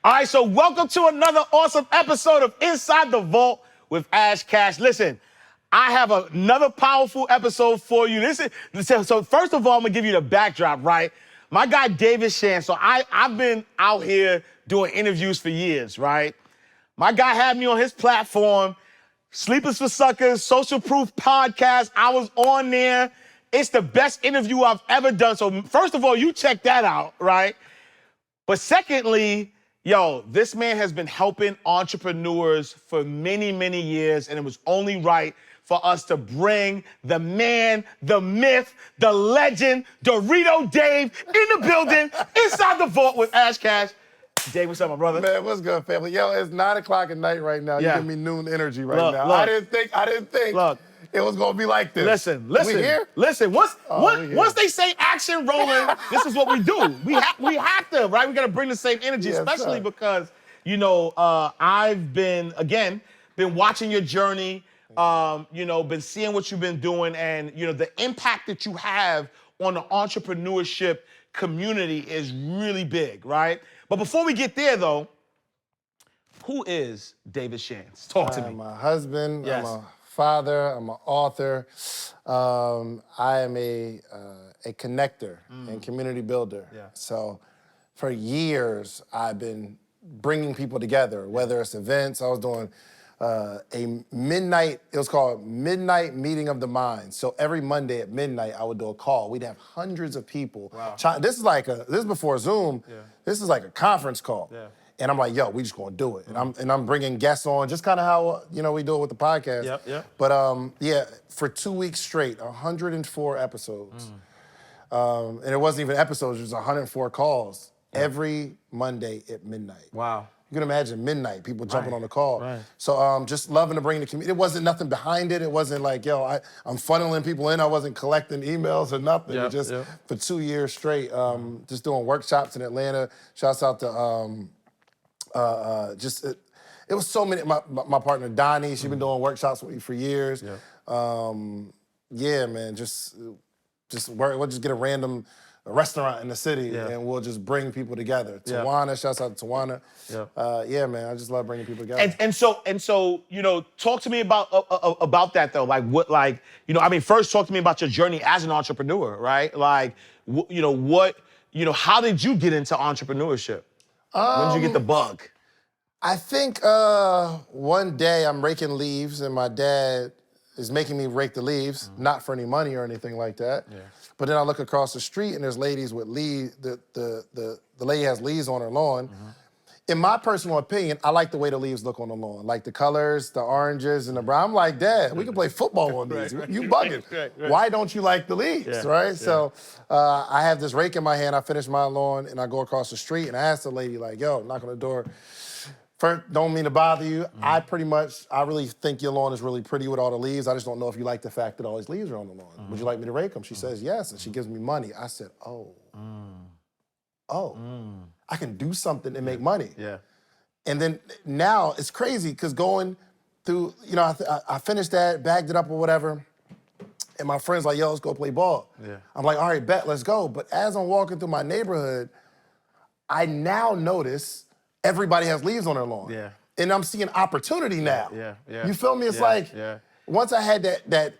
All right, so welcome to another awesome episode of Inside the Vault with Ash Cash. Listen, I have another powerful episode for you. So first of all, I'm gonna give you the backdrop, right? My guy David Shands. So I've been out here doing interviews for years, right? My guy had me on his platform, Sleepis4Suckers Social Proof podcast. I was on there. It's the best interview I've ever done. So first of all, you check that out, right? But secondly, yo, this man has been helping entrepreneurs for many, many years, and it was only right for us to bring the man, the myth, the legend, Dorito Dave in the building, inside the vault with Ash Cash. Dave, what's up, my brother? Man, what's good, family? Yo, it's 9 o'clock at night right now. Yeah. You give me noon energy right Look, now. look. I didn't think Look. it was gonna be like this. Listen. We here? Listen, once we here. they say action rolling, this is what we do. We have to, right? We gotta bring the same energy, Yes, especially sir. because, I've been watching your journey, been seeing what you've been doing, and the impact that you have on the entrepreneurship community is really big, right? But before we get there though, who is David Shands? Talk to me. I'm a husband, Yes. I'm a father, I'm an author. I am a connector and community builder. Yeah. So for years, I've been bringing people together, whether it's events. I was doing a midnight, it was called Midnight Meeting of the Minds. So every Monday at midnight, I would do a call. We'd have hundreds of people. Wow. This is before Zoom. Yeah. This is like a conference call. Yeah. And I'm like, yo, we just gonna do it. And I'm bringing guests on, just kind of how we do it with the podcast. Yep. But for 2 weeks straight, 104 episodes. And it wasn't even episodes, it was 104 calls every Monday at midnight. Wow. You can imagine midnight, people jumping on the call. Right. So just loving to bring the community. It wasn't nothing behind it. It wasn't like, yo, I'm funneling people in. I wasn't collecting emails or nothing. Yep, It just yep. for 2 years straight, just doing workshops in Atlanta. Shouts out to it was so many. My partner Donnie, she's been doing workshops with me for years. Yeah. Yeah, man, just work. We'll just get a restaurant in the city, and we'll just bring people together. Yeah. Tawana, shouts out to Tawana. Yeah. Yeah, man, I just love bringing people together. And so, talk to me about that though. First talk to me about your journey as an entrepreneur, right? How did you get into entrepreneurship? When did you get the bug? I think one day I'm raking leaves and my dad is making me rake the leaves, not for any money or anything like that. Yeah. But then I look across the street and there's ladies with leaves, the lady has leaves on her lawn. In my personal opinion, I like the way the leaves look on the lawn. Like the colors, the oranges and the brown. I'm like, Dad, we can play football on these. You bugging. Right. Why don't you like the leaves, right? Yeah. So I have this rake in my hand, I finish my lawn and I go across the street and I ask the lady like, yo, knock on the door. First, don't mean to bother you. I really think your lawn is really pretty with all the leaves. I just don't know if you like the fact that all these leaves are on the lawn. Would you like me to rake them? She says yes, and she gives me money. I said, I can do something and make money. Yeah. And then now it's crazy because going through, I finished that, bagged it up or whatever, and my friend's like, yo, let's go play ball. Yeah. I'm like, all right, bet, let's go. But as I'm walking through my neighborhood, I now notice everybody has leaves on their lawn. Yeah. And I'm seeing opportunity now. Yeah. You feel me? It's once I had that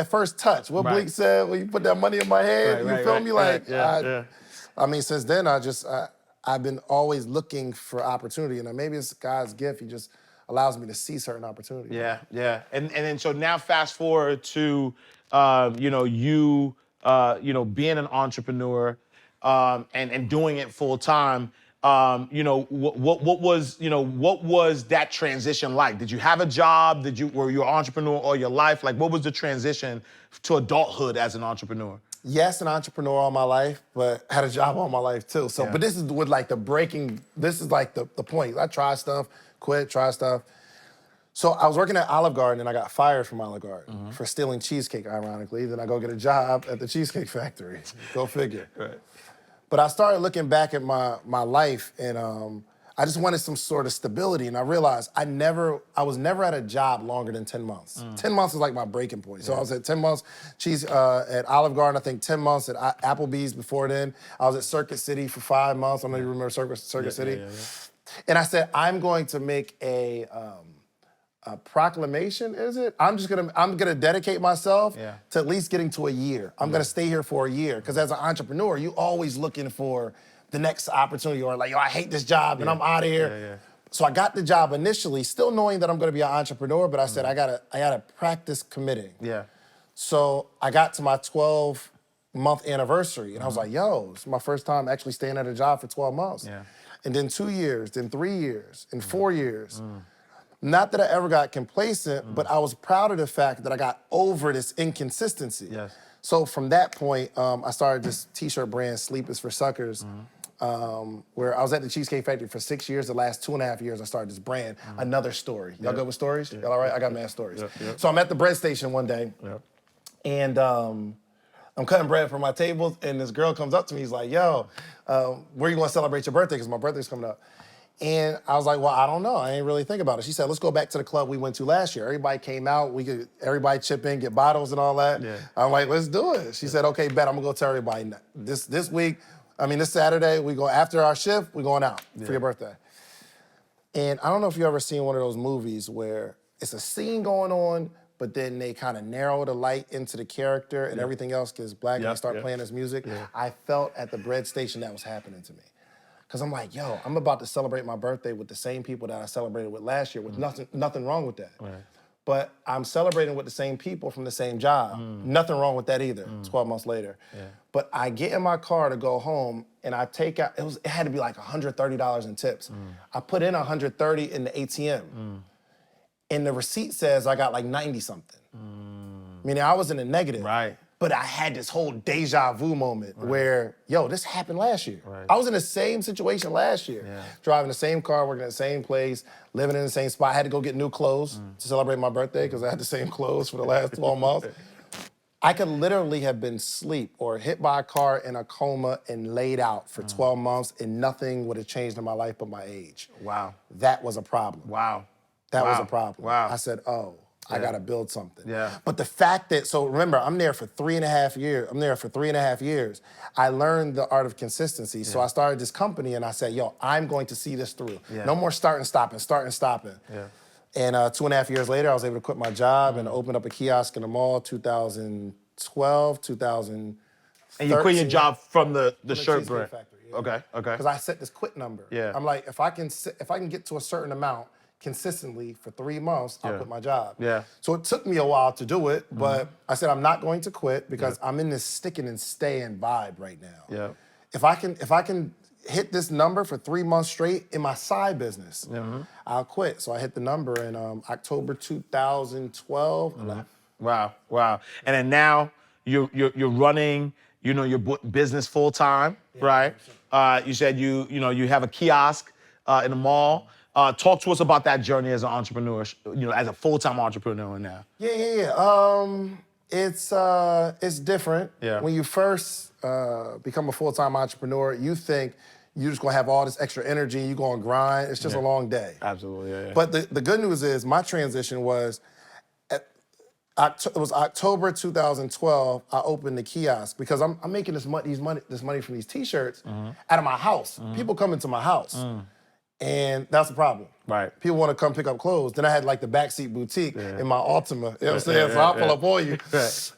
first touch, what Bleak said, when you put that money in my head, you feel me? I mean, since then, I've been always looking for opportunity, and maybe it's God's gift. He just allows me to see certain opportunities. Yeah. And then so now fast forward to you being an entrepreneur and doing it full time. What was that transition like? Did you have a job? Were you an entrepreneur all your life? Like, what was the transition to adulthood as an entrepreneur? Yes, an entrepreneur all my life, but had a job all my life too. So, but this is with like this is like the point. I try stuff, quit, try stuff. So I was working at Olive Garden and I got fired from Olive Garden for stealing cheesecake, ironically. Then I go get a job at the Cheesecake Factory. Go figure. Right. But I started looking back at my life and I just wanted some sort of stability, and I realized I was never at a job longer than 10 months. 10 months is like my breaking point. So I was at 10 months at Olive Garden, I think 10 months at Applebee's before then. I was at Circuit City for 5 months. I don't know if you remember Circuit City. And I said, I'm going to make a proclamation, is it? I'm gonna dedicate myself to at least getting to a year. I'm gonna stay here for a year, because as an entrepreneur, you always looking for the next opportunity, or like, yo, I hate this job and I'm out of here. So I got the job initially, still knowing that I'm gonna be an entrepreneur, but I said, I gotta practice committing. So I got to my 12-month anniversary, and I was like, yo, this is my first time actually staying at a job for 12 months. And then 2 years, then 3 years, and 4 years. Not that I ever got complacent, but I was proud of the fact that I got over this inconsistency. So from that point, I started this t-shirt brand, Sleepis4Suckers, where I was at the Cheesecake Factory for 6 years. The last 2.5 years, I started this brand, Another Story. Y'all good with stories? Y'all all right? I got mad stories. So I'm at the bread station one day, and I'm cutting bread for my tables, and this girl comes up to me. He's like, yo, where you want to celebrate your birthday? Because my birthday's coming up. And I was like, well, I don't know. I ain't really think about it. She said, let's go back to the club we went to last year. Everybody came out. Everybody chip in, get bottles and all that. I'm like, let's do it. She said, okay, bet. I'm going to go tell everybody this Saturday, we go after our shift, we're going out for your birthday. And I don't know if you ever seen one of those movies where it's a scene going on, but then they kind of narrow the light into the character and everything else gets black and they start playing this music. I felt at the bread station that was happening to me. Because I'm like, yo, I'm about to celebrate my birthday with the same people that I celebrated with last year, with nothing wrong with that. But I'm celebrating with the same people from the same job. Nothing wrong with that either, 12 months later. But I get in my car to go home, and I take out, it had to be like $130 in tips. I put in $130 in the ATM. And the receipt says I got like 90 something. Meaning I was in the negative. But I had this whole deja vu moment where, yo, this happened last year. I was in the same situation last year. Driving the same car, working at the same place, living in the same spot. I had to go get new clothes to celebrate my birthday because I had the same clothes for the last 12 months. I could literally have been asleep or hit by a car in a coma and laid out for 12 months, and nothing would have changed in my life but my age. That was a problem. That was a problem. I said, oh, I gotta build something. But the fact that, so remember, I'm there for 3.5 years. I learned the art of consistency. So I started this company and I said, yo, I'm going to see this through. No more starting, stopping. And 2.5 years later, I was able to quit my job and open up a kiosk in the mall, 2012, 2013. And you quit your job from the shirt brand? Factory, Okay. Because I set this quit number. I'm like, if I can get to a certain amount consistently for 3 months, I'll quit my job. So it took me a while to do it, but I said I'm not going to quit because I'm in this sticking and staying vibe right now. If I can hit this number for 3 months straight in my side business, I'll quit. So I hit the number in October 2012. Wow. And then now you're running, your business full time, right? You said you have a kiosk in the mall. Talk to us about that journey as an entrepreneur, as a full-time entrepreneur now. It's different. When you first become a full-time entrepreneur, you think you're just gonna have all this extra energy and you're gonna grind. It's just a long day. Absolutely, But the good news is my transition was, it was October 2012, I opened the kiosk because I'm making this money from these t-shirts out of my house. People come into my house. And that's the problem. People want to come pick up clothes. Then I had like the backseat boutique in my Altima. You know what I'm saying? So I'll pull up on you.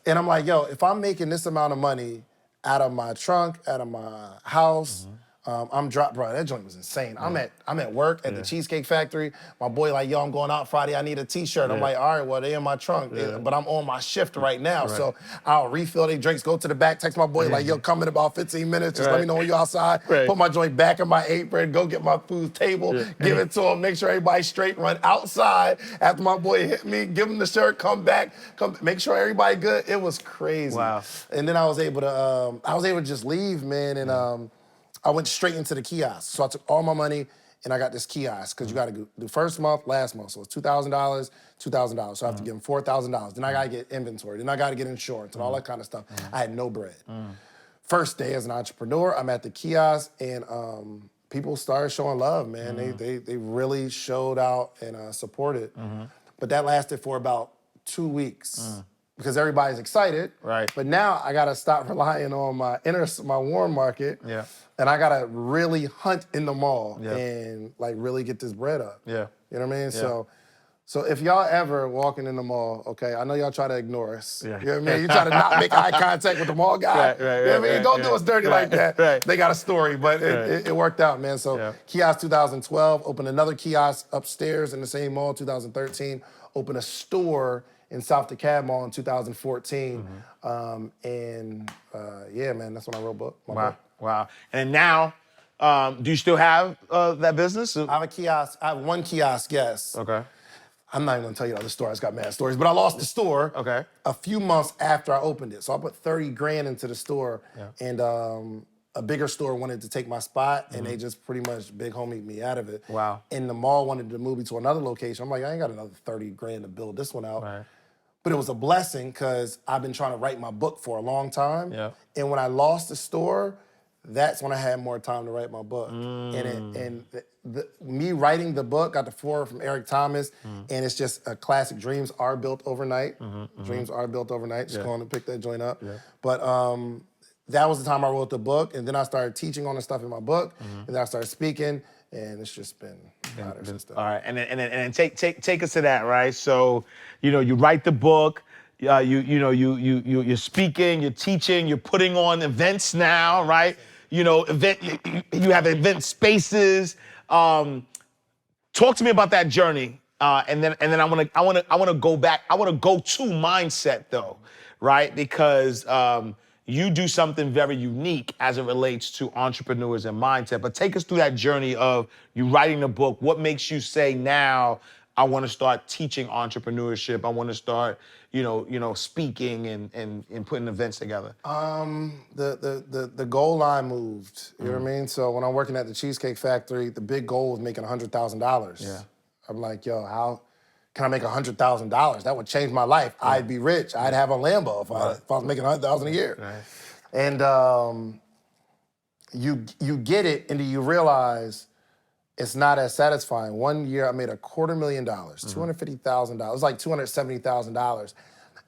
And I'm like, yo, if I'm making this amount of money out of my trunk, out of my house, bro, that joint was insane. I'm at work at the Cheesecake Factory. My boy like, yo, I'm going out Friday, I need a t-shirt. I'm like, all right, well, they in my trunk, but I'm on my shift right now. So I'll refill their drinks, go to the back, text my boy like, yo, come in about 15 minutes, just let me know when you're outside. Put my joint back in my apron, go get my food table, give it to him, make sure everybody's straight, run outside after my boy hit me, give him the shirt, come back, make sure everybody good. It was crazy. And then I was able to just leave, man, and I went straight into the kiosk. So I took all my money and I got this kiosk because you got to do first month, last month. So it's $2,000, $2,000. So I have to give them $4,000. Then I got to get inventory. Then I got to get insurance and all that kind of stuff. I had no bread. First day as an entrepreneur, I'm at the kiosk and people started showing love, man. They really showed out and supported. But that lasted for about 2 weeks because everybody's excited. Right. But now I gotta stop relying on my warm market. Yeah. And I gotta really hunt in the mall Yeah. and like really get this bread up. Yeah. You know what I mean? Yeah. So if y'all ever walking in the mall, okay, I know y'all try to ignore us. Yeah. You know what I mean? You try to not make eye contact with the mall guy. Right, you know what I mean? Don't do us dirty like that. Right. They got a story, but it worked out, man. So kiosk 2012, opened another kiosk upstairs in the same mall, 2013, opened a store in South DeKalb Mall in 2014. Yeah, man, that's when I wrote my book. Wow. And now, do you still have that business? I have a kiosk. I have one kiosk, yes. Okay. I'm not even gonna tell you the other story. It's got mad stories, but I lost the store a few months after I opened it. So I put 30 grand into the store, and a bigger store wanted to take my spot, and they just pretty much big homie me out of it. Wow. And the mall wanted to move me to another location. I'm like, I ain't got another 30 grand to build this one out. Right. But it was a blessing because I've been trying to write my book for a long time. Yeah. And when I lost the store, that's when I had more time to write my book. Me writing the book, got the foreword from Eric Thomas, and it's just a classic. Dreams are built overnight. Dreams are built overnight. Just going to pick that joint up. But that was the time I wrote the book, and then I started teaching on the stuff in my book, and then I started speaking, and it's just been all right, and then take us to that, right? So, you write the book. You're speaking, you're teaching, you're putting on events now, right? You have event spaces. Talk to me about that journey, and then I want to go back. I want to go to mindset though, right? Because you do something very unique as it relates to entrepreneurs and mindset. But take us through that journey of you writing the book. What makes you say now, I want to start teaching entrepreneurship. I want to start, speaking and putting events together. The goal line moved. You know what I mean? So when I'm working at the Cheesecake Factory, the big goal was making $100,000. Yeah. I'm like, yo, how can I make $100,000? That would change my life. I'd be rich. I'd have a Lambo if I was making $100,000 a year. Right. And you get it, and you realize it's not as satisfying. One year I made $250,000, $250,000. It was like $270,000.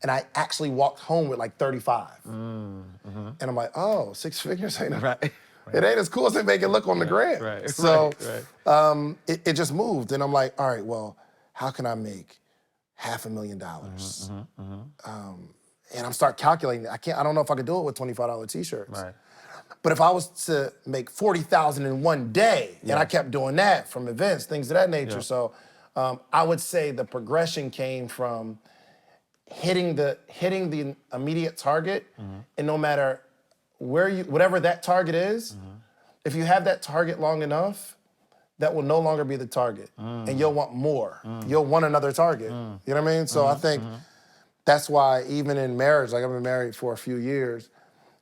And I actually walked home with like 35. And I'm like, oh, 6 figures ain't it ain't as cool as they make it look on the gram. Right. So it just moved. And I'm like, all right, well, how can I make $500,000? And I'm start calculating. I don't know if I could do it with $25 t-shirts. Right. But if I was to make $40,000 in one day, and I kept doing that from events, things of that nature. So I would say the progression came from hitting the immediate target, and no matter whatever that target is, if you have that target long enough, that will no longer be the target, and you'll want more. You'll want another target. You know what I mean? So I think that's why even in marriage, like I've been married for a few years,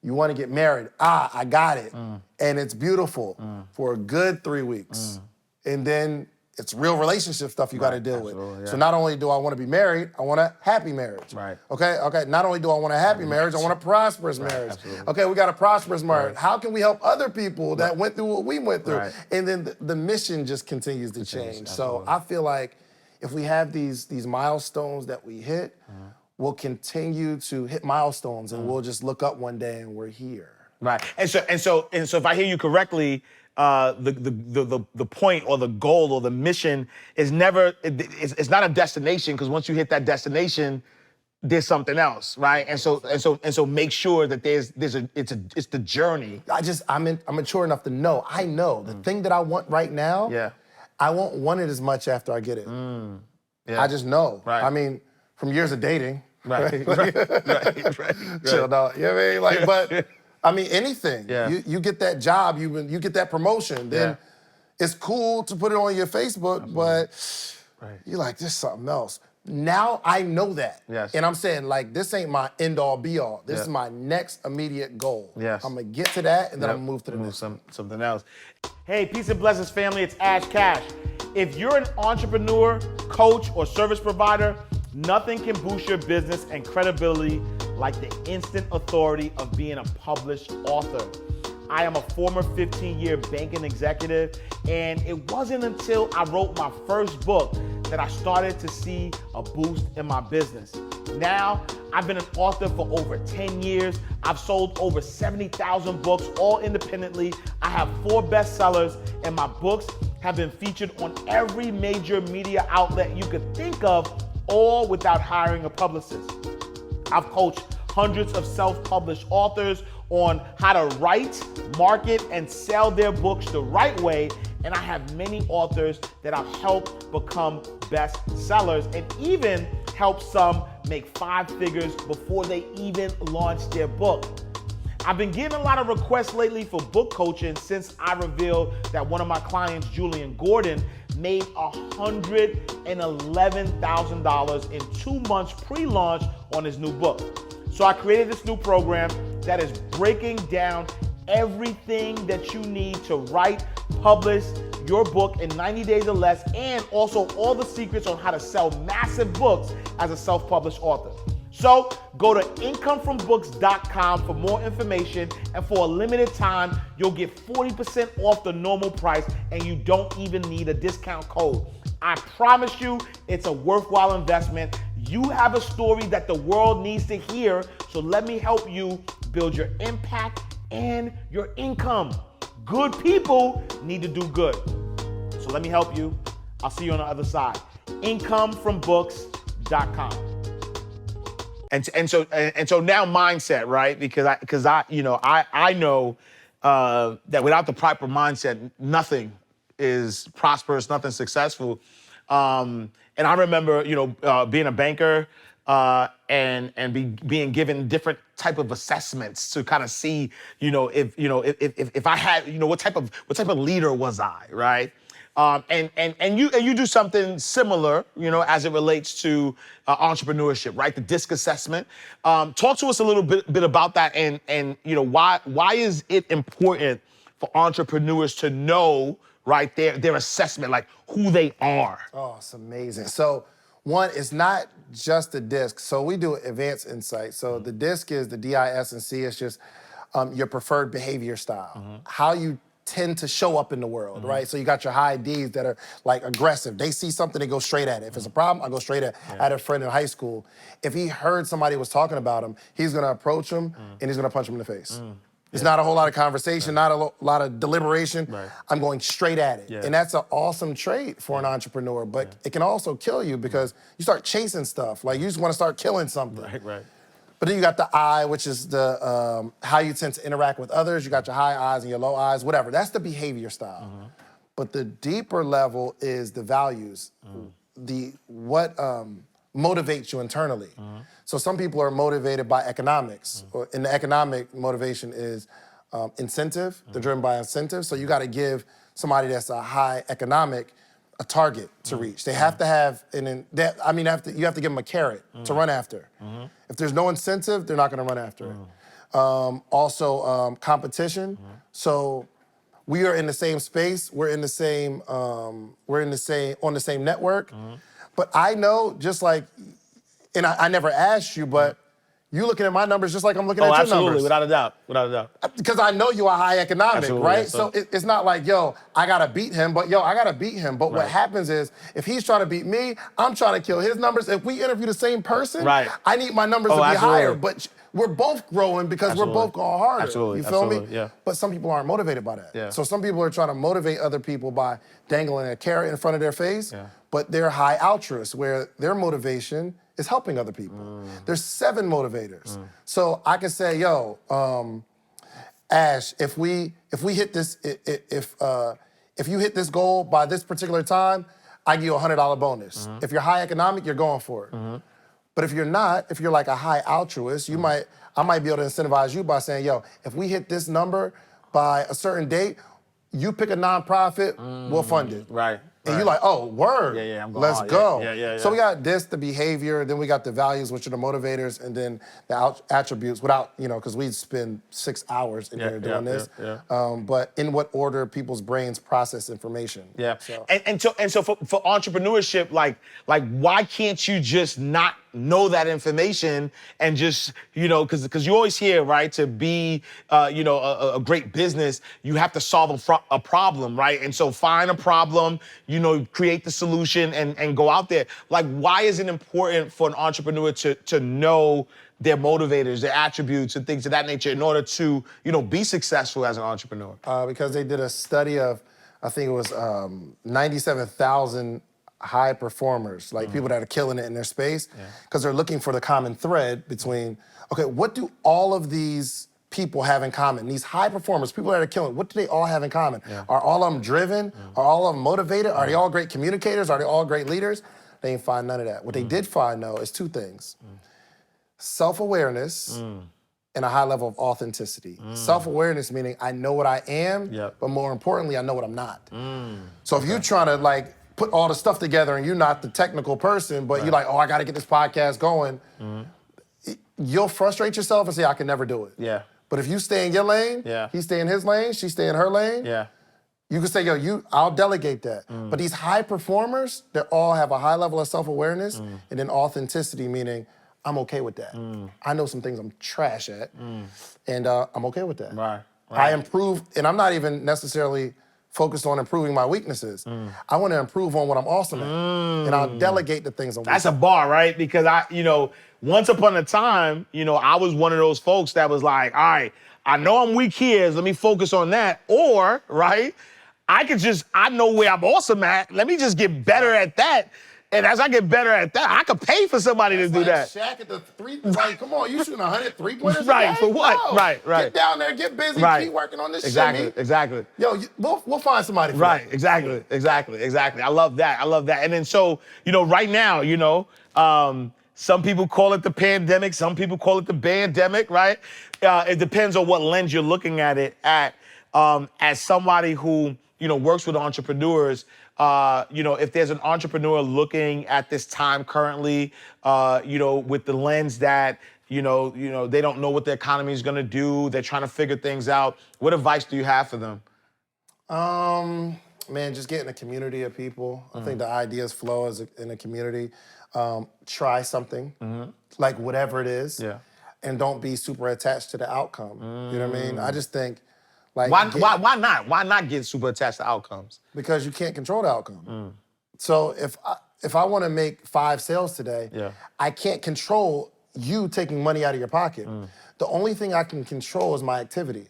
you want to get married. I got it. And it's beautiful for a good 3 weeks. And then it's real relationship stuff you got to deal with. Yeah. So not only do I want to be married, I want a happy marriage. Right. Okay. Not only do I want a happy marriage, I want a prosperous marriage. Absolutely. Okay, we got a prosperous marriage. How can we help other people that went through what we went through? Right. And then the mission just continues to change. So I feel like if we have these milestones that we hit, we'll continue to hit milestones, and we'll just look up one day and we're here. Right. And so if I hear you correctly, the point or the goal or the mission is it's not a destination, because once you hit that destination, there's something else, right? And so make sure that it's the journey. I'm mature enough to know. I know the thing that I want right now. Yeah. I won't want it as much after I get it. Yeah. I just know. Right. I mean, from years of dating. Right. Right. Chill out. You know what I mean? Like, but I mean, anything. Yeah. You get that job, you get that promotion, then it's cool to put it on your Facebook, but you're like, this is something else. Now I know that. Yes. And I'm saying, like, this ain't my end all be all. This is my next immediate goal. Yes. I'm gonna get to that, and then I'm gonna move to the next. Something else. Hey, peace and blessings, family. It's Ash Cash. If you're an entrepreneur, coach, or service provider, nothing can boost your business and credibility like the instant authority of being a published author. I am a former 15-year banking executive, and it wasn't until I wrote my first book that I started to see a boost in my business. Now, I've been an author for over 10 years. I've sold over 70,000 books, all independently. I have 4 bestsellers, and my books have been featured on every major media outlet you could think of, all without hiring a publicist. I've coached hundreds of self-published authors on how to write, market, and sell their books the right way. And I have many authors that I've helped become best sellers and even helped some make 5 figures before they even launched their book. I've been getting a lot of requests lately for book coaching since I revealed that one of my clients, Julian Gordon, made $111,000 in 2 months pre-launch on his new book. So I created this new program that is breaking down everything that you need to write, publish your book in 90 days or less, and also all the secrets on how to sell massive books as a self-published author. So go to incomefrombooks.com for more information, and for a limited time, you'll get 40% off the normal price, and you don't even need a discount code. I promise you, it's a worthwhile investment. You have a story that the world needs to hear, so let me help you build your impact and your income. Good people need to do good. So let me help you. I'll see you on the other side. Incomefrombooks.com. And so now mindset, right? Because I know that without the proper mindset, nothing is prosperous, nothing successful. And I remember, being a banker and being given different type of assessments to kind of see, if I had, what type of leader was I, right? And you do something similar, as it relates to entrepreneurship, right? The DISC assessment. Talk to us a little bit about that, and why is it important for entrepreneurs to know, right, their assessment, like who they are? Oh, it's amazing. So one, it's not just the DISC. So we do advanced insight. So the DISC is the DIS and C is just your preferred behavior style, how you tend to show up in the world, right? So you got your high Ds that are like aggressive. They see something, they go straight at it. If it's a problem, I go straight at it. I had a friend in high school. If he heard somebody was talking about him, he's gonna approach him and he's gonna punch him in the face. It's not a whole lot of conversation, not a lot of deliberation. I'm going straight at it. And that's an awesome trait for an entrepreneur, but it can also kill you because you start chasing stuff. Like you just wanna start killing something. But then you got the I, which is the how you tend to interact with others. You got your high I's and your low I's, whatever. That's the behavior style. But the deeper level is the values, what motivates you internally. So some people are motivated by economics, and the economic motivation is incentive. They're driven by incentive. So you got to give somebody that's a high economic a target to reach. They have to have you have to give them a carrot to run after. If there's no incentive, they're not going to run after it. Also, competition. So we are in the same space. We're in the same. On the same network. But I know, just like, and I never asked you, but you looking at my numbers just like I'm looking at your numbers. Without a doubt. Because I know you are high economic, right? Yeah, so it's not like, yo, I gotta beat him, but I gotta beat him. But what happens is, if he's trying to beat me, I'm trying to kill his numbers. If we interview the same person, I need my numbers to be higher. But we're both growing because we're both going harder. You feel me? Yeah. But some people aren't motivated by that. Yeah. So some people are trying to motivate other people by dangling a carrot in front of their face, but they're high altruists, where their motivation is helping other people. There's 7 motivators. So I can say, Ash, if you hit this goal by this particular time, I give you a $100 bonus. If you're high economic, you're going for it. But if you're not, if you're like a high altruist, I might be able to incentivize you by saying, if we hit this number by a certain date, you pick a nonprofit, we'll fund it. And you're like, oh, word. I'm going Let's hard. go. So we got this, the behavior, then we got the values, which are the motivators, and then the attributes without, because we spend 6 hours in here doing this. But in what order people's brains process information. So. And so for entrepreneurship, like why can't you just not know that information and just, because you always hear, right, to be, a great business, you have to solve a problem, right? And so find a problem, create the solution and go out there. Like, why is it important for an entrepreneur to know their motivators, their attributes, and things of that nature in order to, be successful as an entrepreneur? Because they did a study of, I think it was 97,000 high performers, like people that are killing it in their space, because they're looking for the common thread between, okay, what do all of these people have in common? These high performers, people that are killing, what do they all have in common? Are all of them driven? Are all of them motivated? Are they all great communicators? Are they all great leaders? They ain't find none of that. What they did find, though, is two things. Self-awareness and a high level of authenticity. Self-awareness meaning I know what I am, but more importantly, I know what I'm not. So if you're trying to like put all the stuff together and you're not the technical person, but you're like, oh, I gotta get this podcast going, you'll frustrate yourself and say, I can never do it. But if you stay in your lane, he stay in his lane, she stay in her lane, you can say, yo, I'll delegate that. But these high performers, they all have a high level of self-awareness and then authenticity, meaning I'm okay with that. I know some things I'm trash at, and I'm okay with that. I improve, and I'm not even necessarily focused on improving my weaknesses. I want to improve on what I'm awesome at, and I'll delegate the things I'm weak at. That's a bar, right? Because once upon a time, I was one of those folks that was like, all right, I know I'm weak here, so let me focus on that. Or, right, I know where I'm awesome at, let me just get better at that. And as I get better at that, I could pay for somebody to do that. Shaq at the three, like, come on, you shooting 100 3-pointers Right, a day? for what? No. Right. Get down there, get busy, keep working on this shit. Exactly. Yo, we'll find somebody for that. Exactly. I love that. And then so, right now, some people call it the pandemic, some people call it the bandemic, right? It depends on what lens you're looking at it at. As somebody who, works with entrepreneurs, if there's an entrepreneur looking at this time currently, with the lens that, they don't know what the economy is going to do, they're trying to figure things out, what advice do you have for them? Man, just get in a community of people. I think the ideas flow in a community. Try something, like whatever it is, and don't be super attached to the outcome. You know what I mean? I just think, like, why not? Why not get super attached to outcomes? Because you can't control the outcome. So if I want to make 5 sales today, I can't control you taking money out of your pocket. The only thing I can control is my activity.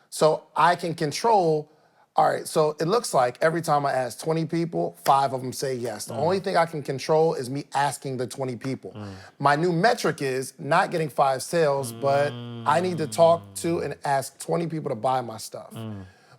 So I can control, all right, so it looks like every time I ask 20 people, 5 of them say yes. The only thing I can control is me asking the 20 people. My new metric is not getting 5 sales, but I need to talk to and ask 20 people to buy my stuff.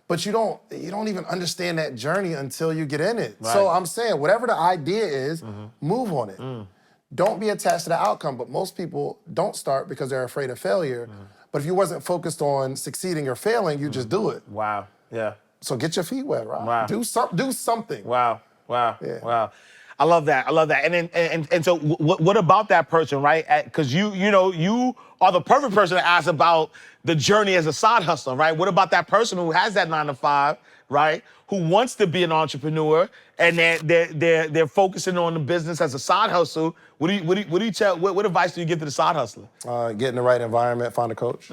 But you don't even understand that journey until you get in it. So I'm saying, whatever the idea is, move on it. Don't be attached to the outcome, but most people don't start because they're afraid of failure. But if you wasn't focused on succeeding or failing, you just do it. Wow, yeah. So get your feet wet, right? Wow. Do something. Wow. I love that. And so what about that person, right? Because you are the perfect person to ask about the journey as a side hustler, right? What about that person who has that 9 to 5, right? Who wants to be an entrepreneur and they're focusing on the business as a side hustle? What advice do you give to the side hustler? Get in the right environment, find a coach.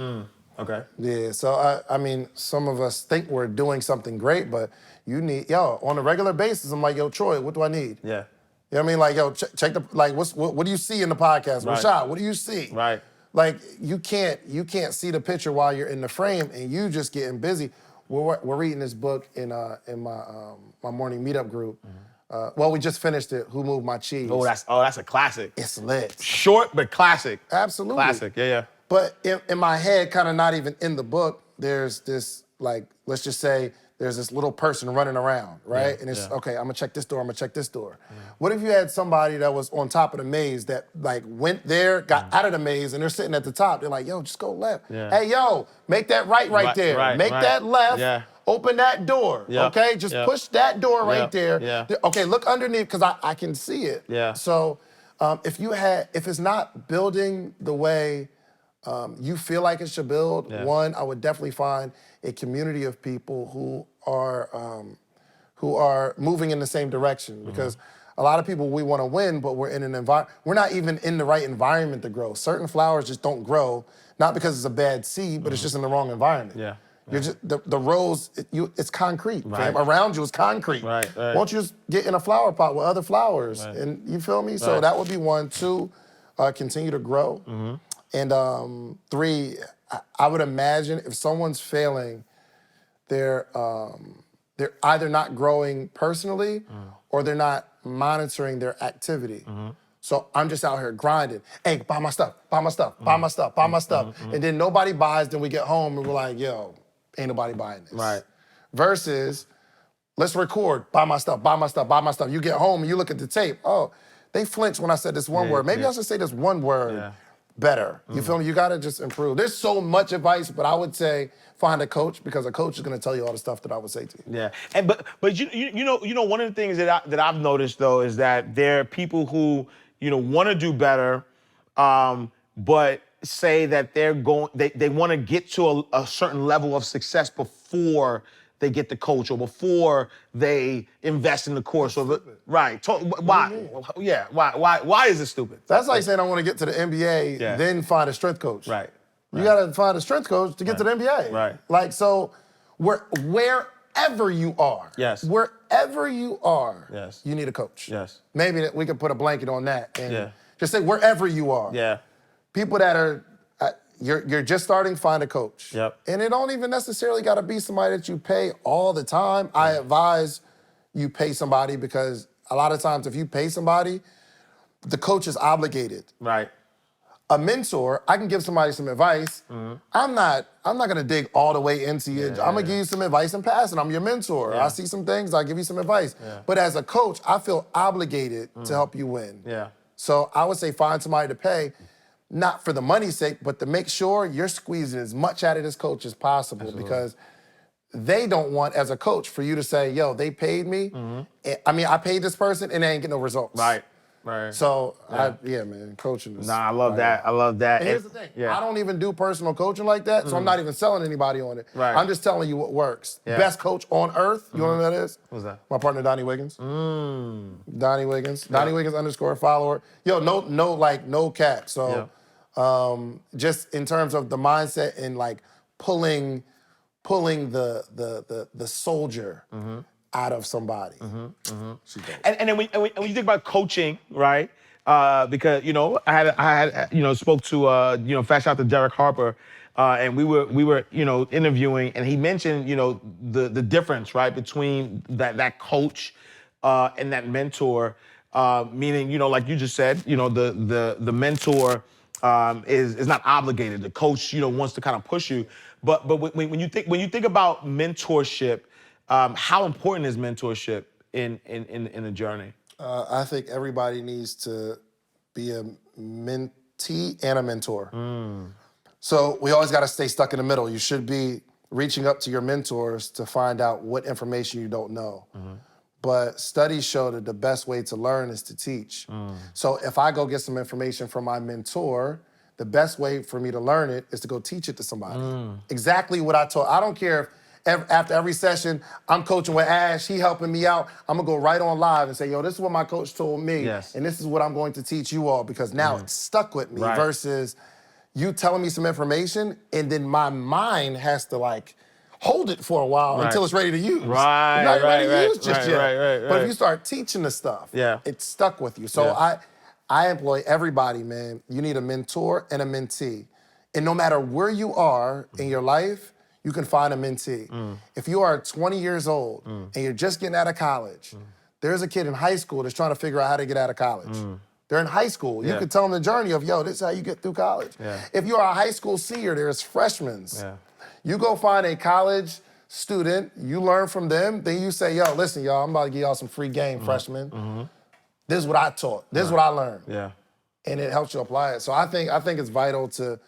Okay. Yeah, so I mean, some of us think we're doing something great, but you need, on a regular basis, I'm like, yo, Troy, what do I need? Yeah. You know what I mean? Like, yo, check the, like, what do you see in the podcast? Right. Rashad, what do you see? Right. Like, you can't see the picture while you're in the frame and you just getting busy. We're reading this book in my Morning Meetup group. Well, we just finished it, Who Moved My Cheese? Oh, that's a classic. It's lit. Short, but classic. Absolutely. Classic, yeah. But in my head, kind of not even in the book, there's this, like, let's just say there's this little person running around, right? And it's, okay, I'm gonna check this door, I'm gonna check this door. What if you had somebody that was on top of the maze that, like, went there, got out of the maze, and they're sitting at the top. They're like, yo, just go left. Hey, yo, make that right there. Make that left. Open that door, okay? Just push that door right there. Okay, look underneath, because I can see it. So if it's not building the way you feel like it should build, one, I would definitely find a community of people who are moving in the same direction. Because a lot of people, we want to win, but we're in an environment, we're not even in the right environment to grow. Certain flowers just don't grow, not because it's a bad seed, but it's just in the wrong environment. Yeah. You're just, the rose, it's concrete. Right. Fam. Around you is concrete. Right. Won't you just get in a flower pot with other flowers? Right. And you feel me? So that would be 1. 2, continue to grow. And 3, I would imagine if someone's failing, they're either not growing personally or they're not monitoring their activity. So I'm just out here grinding. Hey, buy my stuff, buy my stuff, buy my stuff, buy my stuff. And then nobody buys, then we get home and we're like, yo, ain't nobody buying this. Right. Versus, let's record, buy my stuff, buy my stuff, buy my stuff. You get home and you look at the tape, oh, they flinched when I said this one word. Maybe I should say this one word better. You feel me? You gotta just improve. There's so much advice, but I would say find a coach, because a coach is gonna tell you all the stuff that I would say to you. Yeah, and but you know one of the things that I've noticed though is that there are people who want to do better, but say that they want to get to a certain level of success before they get the coach or before they invest in the course. Right. Why? Yeah. Why is it stupid? That's like saying I want to get to the NBA, then find a strength coach. Right. You gotta find a strength coach to get to the NBA. Right. Like, so wherever you are, wherever you are, you need a coach. Yes. Maybe we could put a blanket on that and just say wherever you are. Yeah. People that are, you're just starting, find a coach. Yep. And it don't even necessarily gotta be somebody that you pay all the time. I advise you pay somebody, because a lot of times if you pay somebody, the coach is obligated. Right. A mentor, I can give somebody some advice. I'm not gonna dig all the way into you. I'm gonna give you some advice and pass it. I'm your mentor. I see some things, I give you some advice. But as a coach, I feel obligated to help you win. Yeah. So I would say find somebody to pay, not for the money's sake, but to make sure you're squeezing as much out of this coach as possible. Absolutely. Because they don't want, as a coach, for you to say, yo, they paid me. I mean, I paid this person and they ain't get no results. Right. Right. So, man, coaching is... Nah, I love that. I love that. And here's the thing. I don't even do personal coaching like that, so I'm not even selling anybody on it. Right. I'm just telling you what works. Best coach on earth, you know who that is? Who's that? My partner, Donnie Wiggins. Donnie Wiggins. Donnie Wiggins _, follower. Yo, no cap. So, just in terms of the mindset and like pulling the soldier out of somebody. And then when you think about coaching, right? Because I had spoke to fast out to Derek Harper, and we were interviewing, and he mentioned the difference, right, between that coach and that mentor, meaning like you just said, the mentor is not obligated. The coach wants to kind of push you, but when you think about mentorship. How important is mentorship in the journey? I think everybody needs to be a mentee and a mentor. So we always got to stay stuck in the middle. You should be reaching up to your mentors to find out what information you don't know. But studies show that the best way to learn is to teach. So if I go get some information from my mentor, the best way for me to learn it is to go teach it to somebody. Exactly what I taught. I don't care if after every session, I'm coaching with Ash, he helping me out, I'm gonna go right on live and say, yo, this is what my coach told me, and this is what I'm going to teach you all, because now it's stuck with me, versus you telling me some information, and then my mind has to like hold it for a while until it's ready to use. It's not ready to use just yet. But if you start teaching the stuff, it's stuck with you. So I employ everybody, man. You need a mentor and a mentee. And no matter where you are in your life, you can find a mentee. If you are 20 years old and you're just getting out of college, there's a kid in high school that's trying to figure out how to get out of college. They're in high school. You can tell them the journey of, yo, this is how you get through college. If you're a high school senior, there's freshmen. You go find a college student, you learn from them, then you say, yo, listen, y'all, I'm about to give y'all some free game, freshmen. This is what I taught. This is what I learned. And it helps you apply it. So I think it's vital to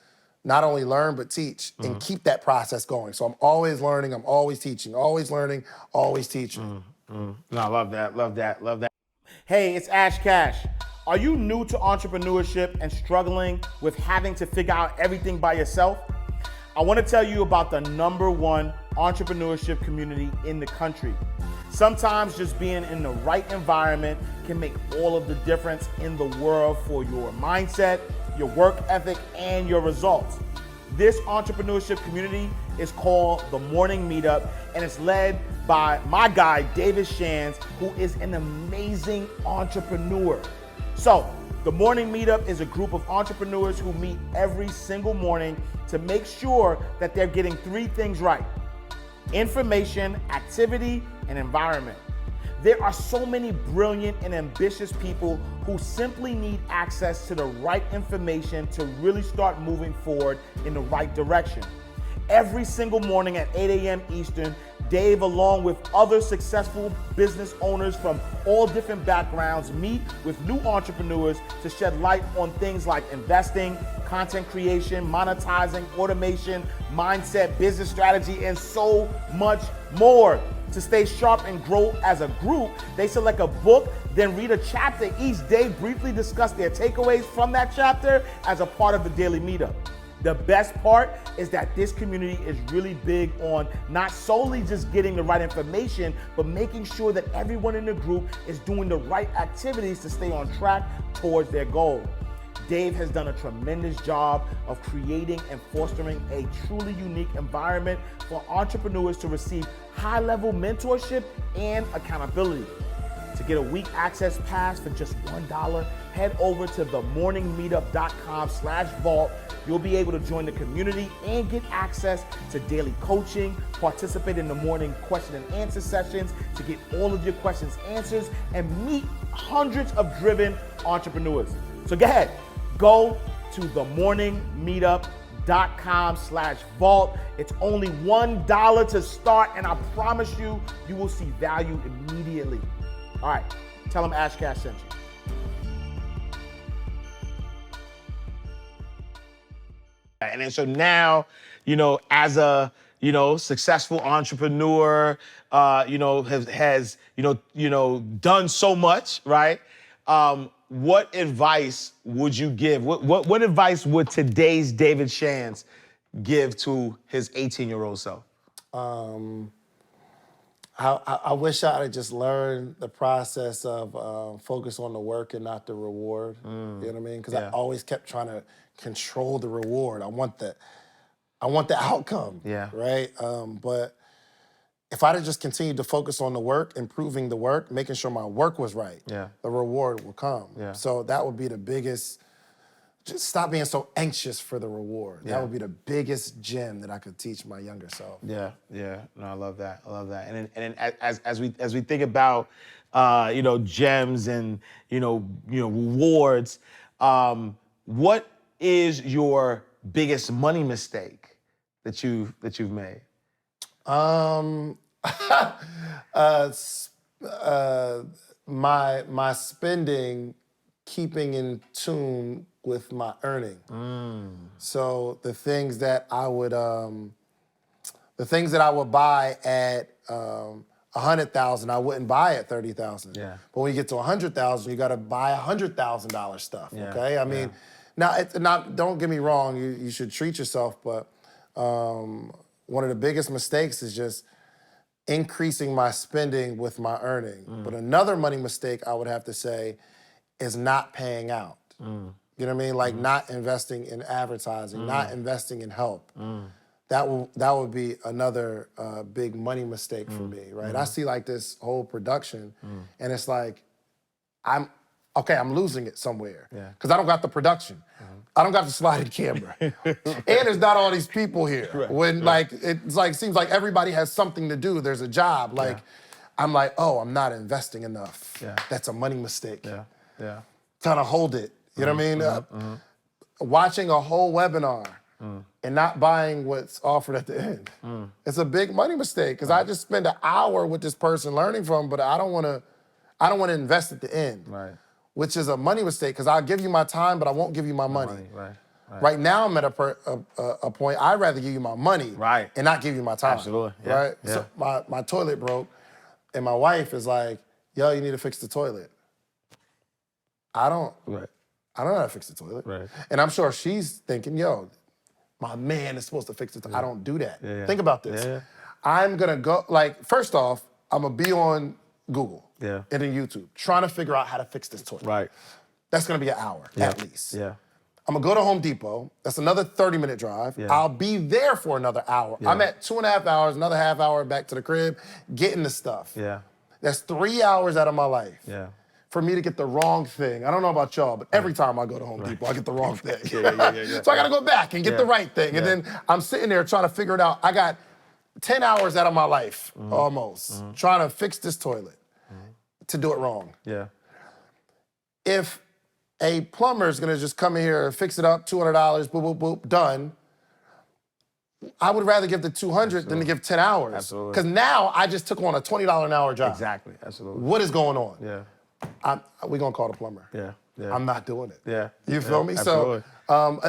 not only learn, but teach and keep that process going. So I'm always learning, I'm always teaching, always learning, always teaching. No, I love that, love that, love that. Hey, it's Ash Cash. Are you new to entrepreneurship and struggling with having to figure out everything by yourself? I want to tell you about the #1 entrepreneurship community in the country, Sometimes just being in the right environment can make all of the difference in the world for your mindset, your work ethic, and your results. This entrepreneurship community is called the Morning Meetup, and it's led by my guy, David Shands, who is an amazing entrepreneur. So, the Morning Meetup is a group of entrepreneurs who meet every single morning to make sure that they're getting three things right: information, activity, and environment. There are so many brilliant and ambitious people who simply need access to the right information to really start moving forward in the right direction. Every single morning at 8 a.m. Eastern, Dave, along with other successful business owners from all different backgrounds, meet with new entrepreneurs to shed light on things like investing, content creation, monetizing, automation, mindset, business strategy, and so much more. To stay sharp and grow as a group, they select a book, then read a chapter each day, briefly discuss their takeaways from that chapter as a part of the daily meetup. The best part is that this community is really big on not solely just getting the right information, but making sure that everyone in the group is doing the right activities to stay on track towards their goal. Dave has done a tremendous job of creating and fostering a truly unique environment for entrepreneurs to receive high-level mentorship and accountability. To get a week access pass for just $1, head over to themorningmeetup.com/vault. You'll be able to join the community and get access to daily coaching, participate in the morning question and answer sessions to get all of your questions answered, and meet hundreds of driven entrepreneurs. So go ahead, go to themorningmeetup.com/vault. It's only $1 to start, and I promise you, you will see value immediately. All right, tell them Ash Cash sent you. And then so now, as a, successful entrepreneur, has done so much, right? What advice would you give? What advice would today's David Shands give to his 18-year-old self? I wish I had just learned the process of focus on the work and not the reward. You know what I mean? Because I always kept trying to control the reward. I want the outcome. Yeah. Right. But if I'd have just continued to focus on the work, improving the work, making sure my work was right, the reward will come. Yeah. So that would be the biggest. Just stop being so anxious for the reward. That would be the biggest gem that I could teach my younger self. Yeah. No, I love that. And then as we think about gems and rewards, what is your biggest money mistake that you've made? My spending keeping in tune with my earning. So the things that I would buy at 100,000, I wouldn't buy at 30,000. Yeah. But when you get to 100,000, you got to buy $100,000 stuff. Yeah. Okay. I mean, don't get me wrong. You should treat yourself, but one of the biggest mistakes is just increasing my spending with my earning. But another money mistake I would have to say is not paying out. You know what I mean? Like not investing in advertising, not investing in help. That would be another big money mistake for me, right? I see like this whole production, and it's like, I'm losing it somewhere because I don't got the production. I don't got the sliding camera. And there's not all these people here. It seems like everybody has something to do. There's a job. I'm like, oh, I'm not investing enough. That's a money mistake. Trying to hold it. You know what I mean? Watching a whole webinar and not buying what's offered at the end. It's a big money mistake because I just spend an hour with this person learning from, but I don't want to invest at the end. Right. Which is a money mistake because I'll give you my time, but I won't give you my money. Right now I'm at a point I'd rather give you my money and not give you my time. Absolutely. Right? So my toilet broke and my wife is like, yo, you need to fix the toilet. I don't know how to fix the toilet. And I'm sure she's thinking, yo, my man is supposed to fix the toilet. I don't do that. Think about this. I'm gonna go, first off, I'm gonna be on Google Yeah. and then YouTube trying to figure out how to fix this toilet. Right. That's gonna be an hour at least. Yeah. I'm gonna go to Home Depot. That's another 30-minute drive. Yeah. I'll be there for another hour. Yeah. I'm at 2.5 hours, another half hour back to the crib, getting the stuff. Yeah. That's 3 hours out of my life. Yeah. For me to get the wrong thing. I don't know about y'all, but every time I go to Home Depot, I get the wrong thing. Yeah. So I gotta go back and get the right thing. And then I'm sitting there trying to figure it out. I got 10 hours out of my life, almost, trying to fix this toilet to do it wrong. Yeah. If a plumber is gonna just come in here and fix it up, $200, boop, boop, boop, done, I would rather give the 200 than to give 10 hours. Absolutely. Because now I just took on a $20 an hour job. Exactly. Absolutely. What is going on? Yeah. We're gonna call the plumber. Yeah. Yeah. I'm not doing it. Yeah. You feel me? Absolutely. So,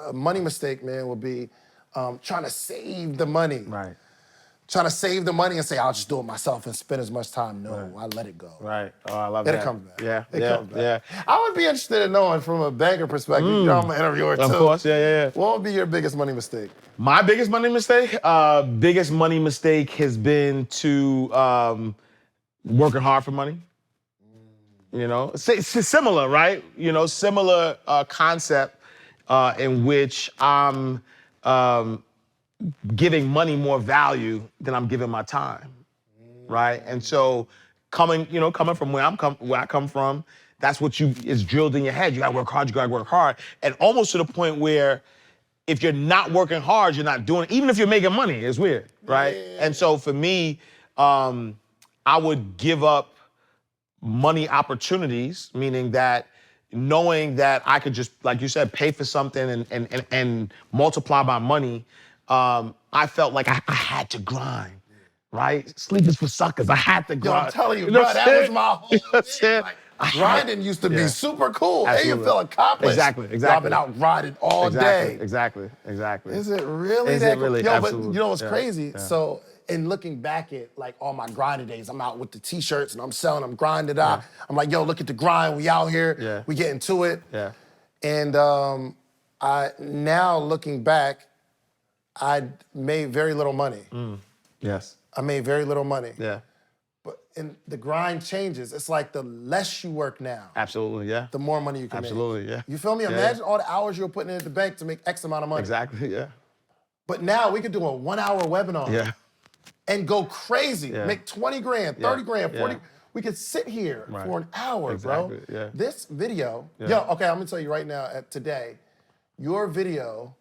a money mistake, man, would be trying to save the money. Right. Trying to save the money and say, I'll just do it myself and spend as much time. No, I let it go. Right. Oh, I love that. It comes back. Yeah. It Yeah. comes back. Yeah. I would be interested in knowing from a banker perspective, you know, I'm an interviewer too. Of course. Yeah. What would be your biggest money mistake? My biggest money mistake? Has been to working hard for money. You know, it's similar, right? You know, similar concept in which I'm giving money more value than I'm giving my time, right? And so coming from where I come from, that's what is drilled in your head. You gotta work hard, you gotta work hard. And almost to the point where if you're not working hard, you're not doing it. Even if you're making money, it's weird, right? Yeah. And so for me, I would give up money opportunities, meaning that knowing that I could just, like you said, pay for something and multiply my money, I felt like I had to grind, right? Sleepis4Suckers, I had to grind. Yo, I'm telling you, know bro, that was my whole thing. Grinding used to be super cool. And you feel accomplished. Exactly. I've been out grinding all day. Exactly. Is it really Is that it really? cool? Yo, Absolutely. but you know what's crazy? Yeah. So, in looking back at like all my grinding days, I'm out with the t-shirts and I'm selling, I'm grinding out. I'm like, yo, look at the grind, we out here, Yeah. we getting to it. Yeah. And I now looking back, I made very little money. Yes. I made very little money. Yeah. And the grind changes. It's like the less you work now, Absolutely. Yeah. the more money you can make. Absolutely. Yeah. You feel me? Yeah. Imagine all the hours you were putting in at the bank to make X amount of money. Exactly. Yeah. But now we could do a 1 hour webinar Yeah. and go crazy. Yeah. Make 20 grand, 30 grand, 40. Yeah. We could sit here Right. for an hour, bro. Exactly, yeah. This video, Yeah. okay, I'm gonna tell you right now, today, your video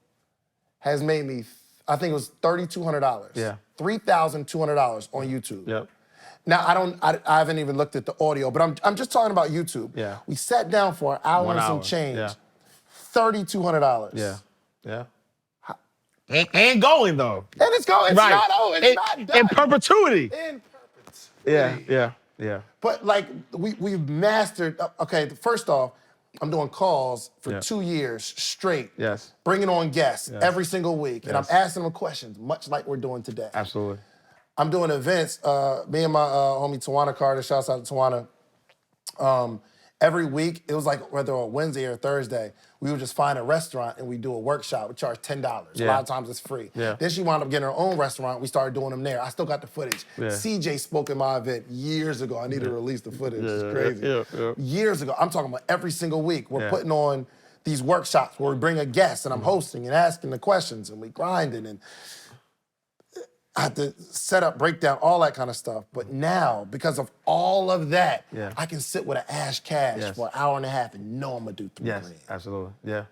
has made me, I think it was $3,200. Yeah. $3,200 on YouTube. Yep. Now, I haven't even looked at the audio, but I'm just talking about YouTube. Yeah. We sat down for an hour 1 and some hour, change. yeah. $3,200. Yeah. Yeah. And going though. And it's going, it's Right. not, it's not done. In perpetuity. In Yeah. perpetuity. Yeah. But like, we've mastered, okay, first off, I'm doing calls for Yeah. 2 years straight. Yes. Bringing on guests every single week. And I'm Yes. asking them questions, much like we're doing today. Absolutely. I'm doing events, me and my homie Tawana Carter, shouts out to Tawana. Every week, it was like whether on Wednesday or Thursday, we would just find a restaurant and we do a workshop. We charge $10. A Yeah. lot of times it's free. Yeah. Then she wound up getting her own restaurant. We started doing them there. I still got the footage. Yeah. CJ spoke at my event years ago. I need to release the footage. It's crazy. Yeah. Years ago. I'm talking about every single week. We're Yeah. putting on these workshops where we bring a guest and I'm hosting and asking the questions and we grinding and I had to set up, break down, all that kind of stuff. But now, because of all of that, Yeah. I can sit with an Ash Cash Yes. for an hour and a half and know I'm gonna do $3 Yes. grand. Absolutely. Yeah.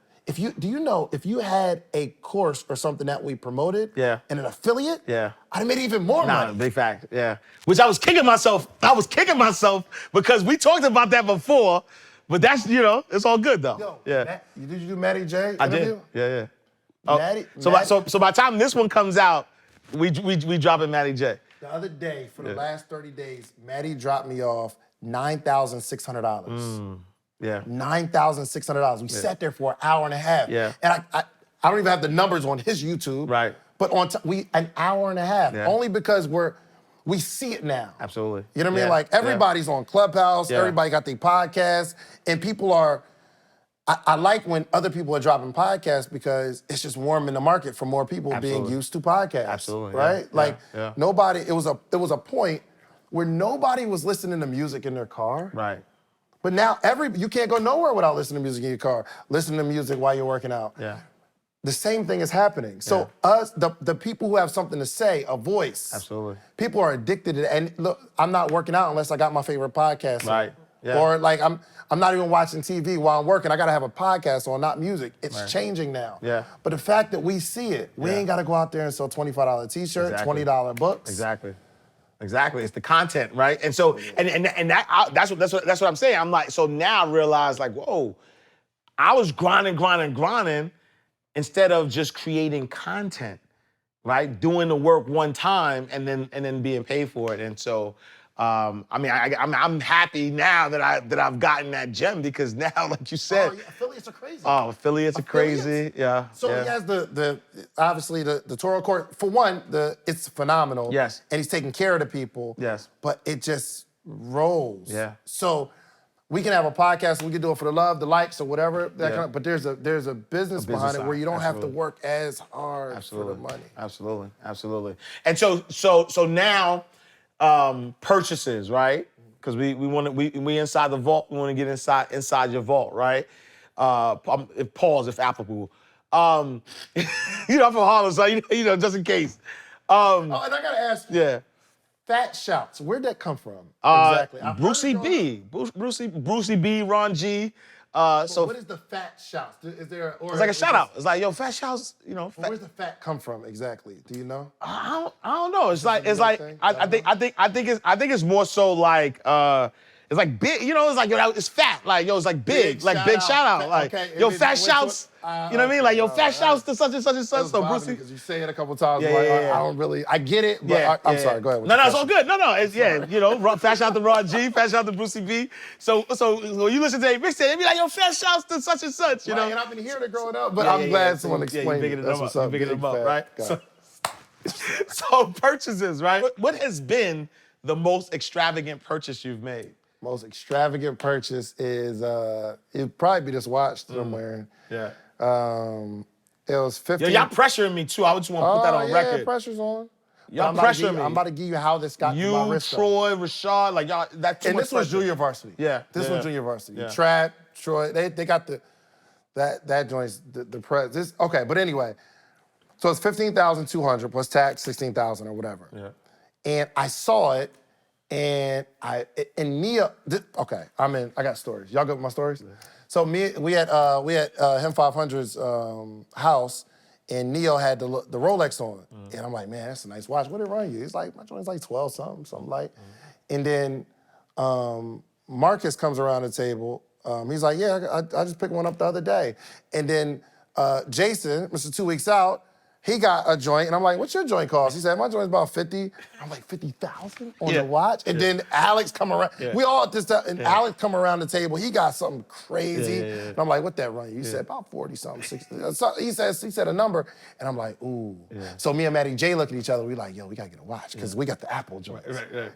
Do you know if you had a course or something that we promoted Yeah. and an affiliate, Yeah. I'd have made even more Nah, money. big fact. Yeah. Which I was kicking myself because we talked about that before, but that's, it's all good though. Yo, Yeah. did you do Matty J I interview? did. Yeah. Maddie- So by the time this one comes out, we dropping Matty J. The other day, for the last 30 days, Maddie dropped me off $9,600. Yeah. $9,600. We sat there for an hour and a half. Yeah. And I don't even have the numbers on his YouTube. Right. But an hour and a half. Yeah. Only because we see it now. Absolutely. You know what I mean? Yeah. Like everybody's on Clubhouse, Yeah. everybody got their podcasts, and people are. I like when other people are dropping podcasts because it's just warming the market for more people being Absolutely. used to podcasts. Absolutely, Right? yeah, Like yeah. nobody. It was a point where nobody was listening to music in their car. Right. But now you can't go nowhere without listening to music in your car. Listen to music while you're working out. Yeah. The same thing is happening. So the people who have something to say, a voice. Absolutely. People are addicted to it. And look, I'm not working out unless I got my favorite podcast on. Right. Yeah. Or like I'm not even watching TV while I'm working. I gotta have a podcast on, not music. It's changing now. Yeah. But the fact that we see it, we ain't gotta go out there and sell $25 t-shirt, Exactly. $20 books. Exactly. It's the content, right? And so, that's what I'm saying. I'm like, so now I realize, like, whoa, I was grinding instead of just creating content, right? Doing the work one time and then being paid for it. And so, I'm happy now that I've gotten that gem, because now, like you said, affiliates are crazy. Oh, affiliates are crazy. Yeah. So he has the obviously the Toro court. For one, it's phenomenal. Yes. And he's taking care of the people. Yes. But it just rolls. Yeah. So we can have a podcast. We can do it for the love, the likes, or whatever. But there's a business behind it where you don't have to work as hard for the money. Absolutely. And so now, purchases, right? Because we inside the vault. We want to get inside your vault, right? Pause if applicable. I'm from Harlem, so just in case. And I gotta ask you. Yeah. Fat Shouts, where'd that come from? Exactly. Brucey B, Ron G. So what is the Fat Shouts? Is there? It's like a shout out. It's like, yo, Fat Shouts. Where's the fat come from exactly? Do you know? I don't know. I think it's more so like it's like big. It's like, yo, it's fat. Like, yo, it's like big big shout out. Like, yo, Fat Shouts. You know what I mean? Like, yo, Fat Shouts to such and such and such. So Brucey, because you say it a couple times. I don't really. I get it, but I'm sorry. Go ahead. No, it's all good. No, it's fat shout to Ron G, fat shout to Brucey B. So when you listen to a mixtape, they be like, yo, fat shouts to such and such. And I've been hearing it growing up, but I'm glad someone explained it. That's what's up. Bigging them up, right? So purchases, right? What has been the most extravagant purchase you've made? Most extravagant purchase is it'd probably be this watch that I'm wearing. Yeah. It was 15. Yo, y'all pressuring me too. I just want to put that on record. Yeah, pressure's on. Y'all pressuring me. I'm about to give you how this got to my wrist. Troy, Rashad, like y'all. And this was junior varsity. Yeah. This was junior varsity. Yeah. Trap, Troy, they got that joint's the press. Okay, but anyway, so it's $15,200 plus tax, $16,000 or whatever. Yeah. And I saw it. And Nia, I got stories. Y'all good with my stories? Yeah. So we had him 500's house, and Neo had the Rolex on. And I'm like, man, that's a nice watch. What did it run you? He's like, my joint's like 12 something light. And then Marcus comes around the table. He's like, yeah, I just picked one up the other day. And then Jason, Mr. 2 Weeks Out, he got a joint, and I'm like, what's your joint cost? He said, my joint's about 50. I'm like, 50,000 on the watch? And then Alex come around. We all at this time, and Alex come around the table. He got something crazy. And I'm like, what that run you? He said, about 40 something, 60. So he said a number, and I'm like, ooh. So me and Matty J look at each other. We like, yo, we gotta get a watch, because we got the Apple joint.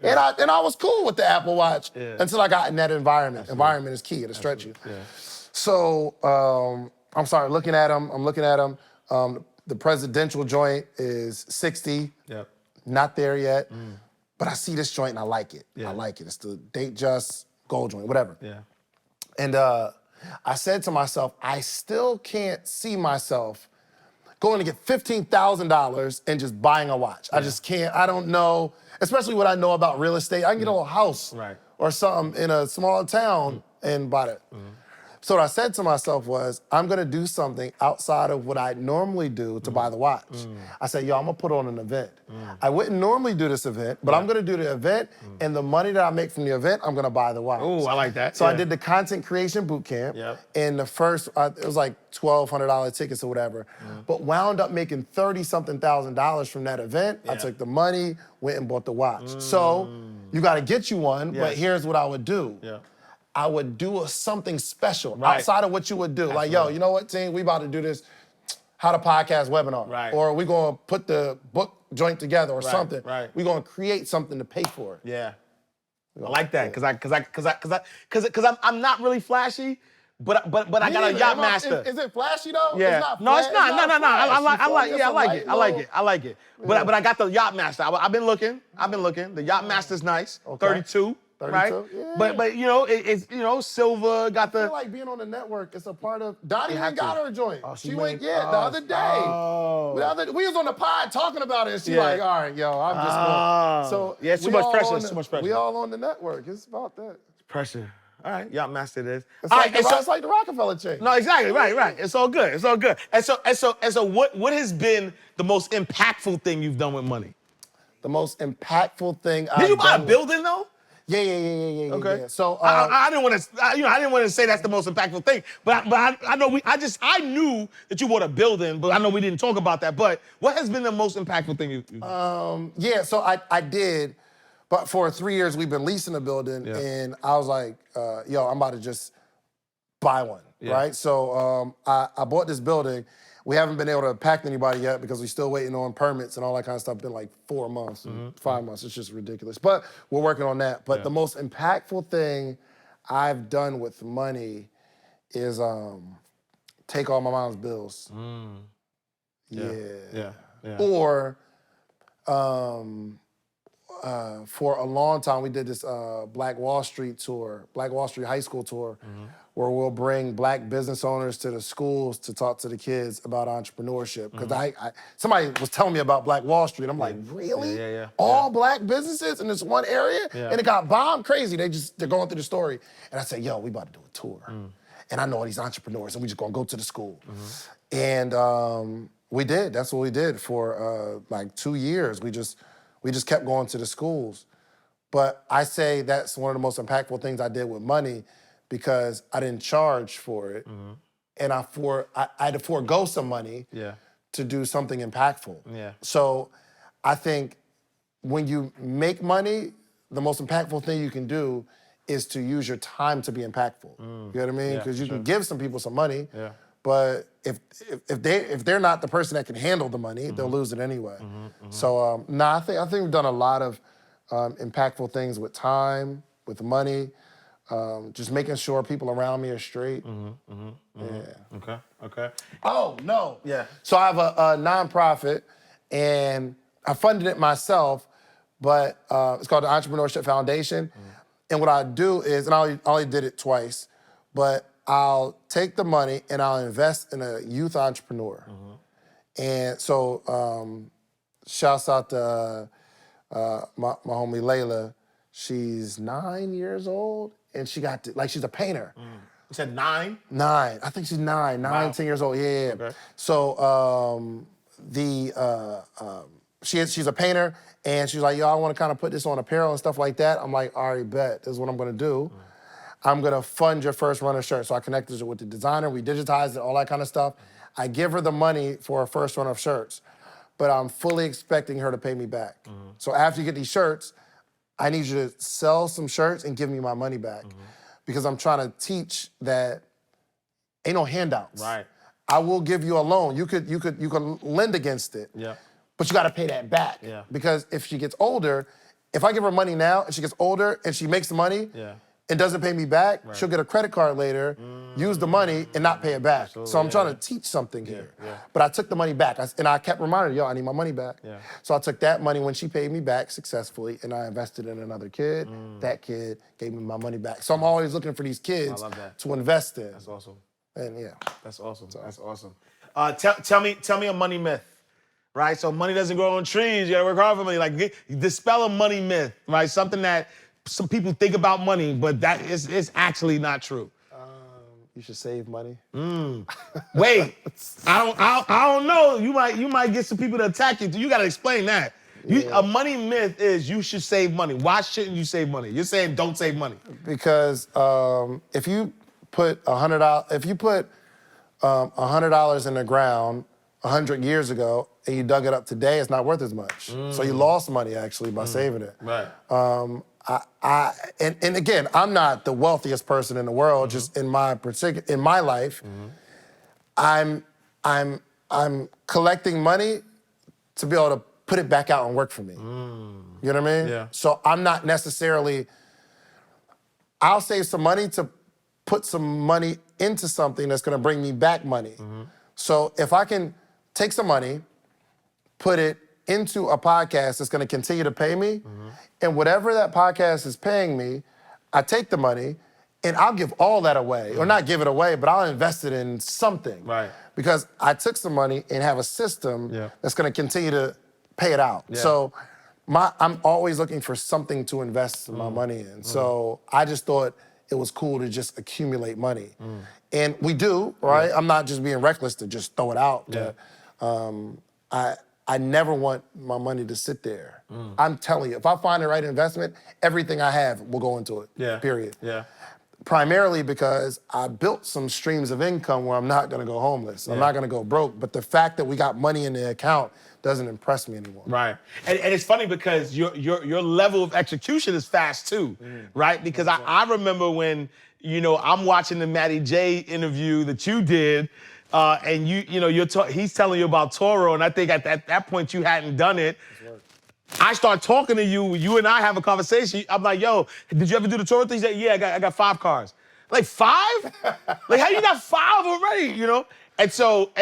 And I was cool with the Apple Watch until I got in that environment. Absolutely. Environment is key, it'll stretch you. So I'm sorry, looking at him. The presidential joint is 60. Yep. Not there yet. But I see this joint and I like it. I like it. It's the Datejust gold joint, whatever. Yeah. And I said to myself, I still can't see myself going to get $15,000 and just buying a watch. I just can't. I don't know, especially what I know about real estate. I can get a little house or something in a small town and buy it. So what I said to myself was, I'm gonna do something outside of what I normally do to buy the watch. I said, yo, I'm gonna put on an event. I wouldn't normally do this event, but I'm gonna do the event, and the money that I make from the event, I'm gonna buy the watch. Oh, I like that. So I did the content creation boot camp, and the first, it was like $1,200 tickets or whatever, but wound up making $30-something thousand from that event. I took the money, went and bought the watch. So you gotta get you one, but here's what I would do. I would do something special outside of what you would do. Absolutely. Like, yo, you know what, team? We about to do this How to Podcast webinar. Or we gonna put the book joint together or something. We gonna create something to pay for it. Yeah. I like that, cause I'm not really flashy, but I got a yacht master. Is it flashy though? Yeah. It's not no, it's not. No. flash. I like It's a light I like it. I like it. Yeah. But I got the yacht master. I've been looking. The yacht master's nice. Okay. 32. 32, right? yeah. But you know, it's silver, got I feel like being on the network, it's a part of Donnie went got her a joint. Oh, she went, the other day. Oh. We was on the pod talking about it, and she Yeah. like, all right, yo, I'm just going. So yeah, it's too much pressure. It's too much pressure. We all on the network. It's about that. Pressure. All right, yacht master it is. It's like, it's like the Rockefeller chain. No, exactly. Right. It's all good. It's all good. And so what has been the most impactful thing you've done with money? The most impactful thing Did you buy a building though? Yeah. Okay. Yeah. So I didn't want to, I didn't want to say that's the most impactful thing, but I know I knew that you bought a building, but I know we didn't talk about that. But what has been the most impactful thing you've done? Yeah. So I did, but for 3 years we've been leasing a building, and I was like, yo, I'm about to just buy one, right? So I bought this building. We haven't been able to pack anybody yet because we're still waiting on permits and all that kind of stuff. It's been like 4 months, 5 months. It's just ridiculous. But we're working on that. But the most impactful thing I've done with money is take all my mom's bills. Yeah. Or for a long time, we did this Black Wall Street tour, Black Wall Street High School tour, where we'll bring Black business owners to the schools to talk to the kids about entrepreneurship. Because somebody was telling me about Black Wall Street. I'm like, really? Yeah. All Black businesses in this one area? Yeah. And it got bombed crazy. They're going through the story. And I said, yo, we about to do a tour. And I know all these entrepreneurs, and we just gonna go to the school. And we did. That's what we did for like 2 years. We just kept going to the schools. But I say that's one of the most impactful things I did with money because I didn't charge for it. And I had to forego some money to do something impactful. So I think when you make money, the most impactful thing you can do is to use your time to be impactful. You know what I mean? Because you can give some people some money, but if they're not the person that can handle the money, they'll lose it anyway. So I think we've done a lot of impactful things with time, with money, just making sure people around me are straight. Yeah. Okay. Oh no. Yeah. So I have a nonprofit, and I funded it myself, but it's called the Entrepreneurship Foundation. And what I do is, and I only did it twice, but I'll take the money and I'll invest in a youth entrepreneur. And so, shouts out to my homie Layla. She's 9 years old, and she got she's a painter. You said 9? 9. I think she's 9, 10 years old. Yeah. Okay. So she's a painter, and she's like, yo, I want to kind of put this on apparel and stuff like that. I'm like, all right, bet. This is what I'm gonna do. I'm gonna fund your first run of shirts. So I connected her with the designer. We digitized it, all that kind of stuff. I give her the money for her first run of shirts, but I'm fully expecting her to pay me back. So after you get these shirts, I need you to sell some shirts and give me my money back. Because I'm trying to teach that ain't no handouts. Right. I will give you a loan. You could lend against it. Yeah. But you gotta pay that back. Yeah. Because if she gets older, if I give her money now and she gets older and she makes the money and doesn't pay me back, she'll get a credit card later, use the money and not pay it back. So I'm trying to teach something here. But I took the money back and I kept reminding her, yo, I need my money back. So I took that money when she paid me back successfully and I invested in another kid. That kid gave me my money back. So I'm always looking for these kids to invest in. That's awesome. And That's awesome. That's awesome. Tell me a money myth. Right? So money doesn't grow on trees. You gotta work hard for money. Like, dispel a money myth, right? Something that some people think about money, but that is actually not true. you should save money. Wait, I don't know. You might get some people to attack you. You gotta explain that. A money myth is you should save money. Why shouldn't you save money? You're saying don't save money. Because if you put $100 in the ground 100 years ago and you dug it up today, it's not worth as much. So you lost money actually by saving it. Right. And again, I'm not the wealthiest person in the world. Just in my life, I'm collecting money to be able to put it back out and work for me. You know what I mean? Yeah. So I'm not necessarily. I'll save some money to put some money into something that's gonna bring me back money. So if I can take some money, put it into a podcast that's gonna continue to pay me, and whatever that podcast is paying me, I take the money and I'll give all that away, or not give it away, but I'll invest it in something. Right. Because I took some money and have a system that's gonna continue to pay it out. So I'm always looking for something to invest my money in. So I just thought it was cool to just accumulate money. And we do, right? I'm not just being reckless to just throw it out. I never want my money to sit there. I'm telling you, if I find the right investment, everything I have will go into it, period. Primarily because I built some streams of income where I'm not gonna go homeless. I'm not gonna go broke, but the fact that we got money in the account doesn't impress me anymore. Right, and it's funny because your level of execution is fast too, right? Because I remember when, I'm watching the Matty J interview that you did, and he's telling you about Toro, and I think at that point you hadn't done it. I start talking to you, you and I have a conversation. I'm like, yo, did you ever do the Toro thing? He said, yeah, I got 5 cars. Like 5? Like how you got 5 already, And so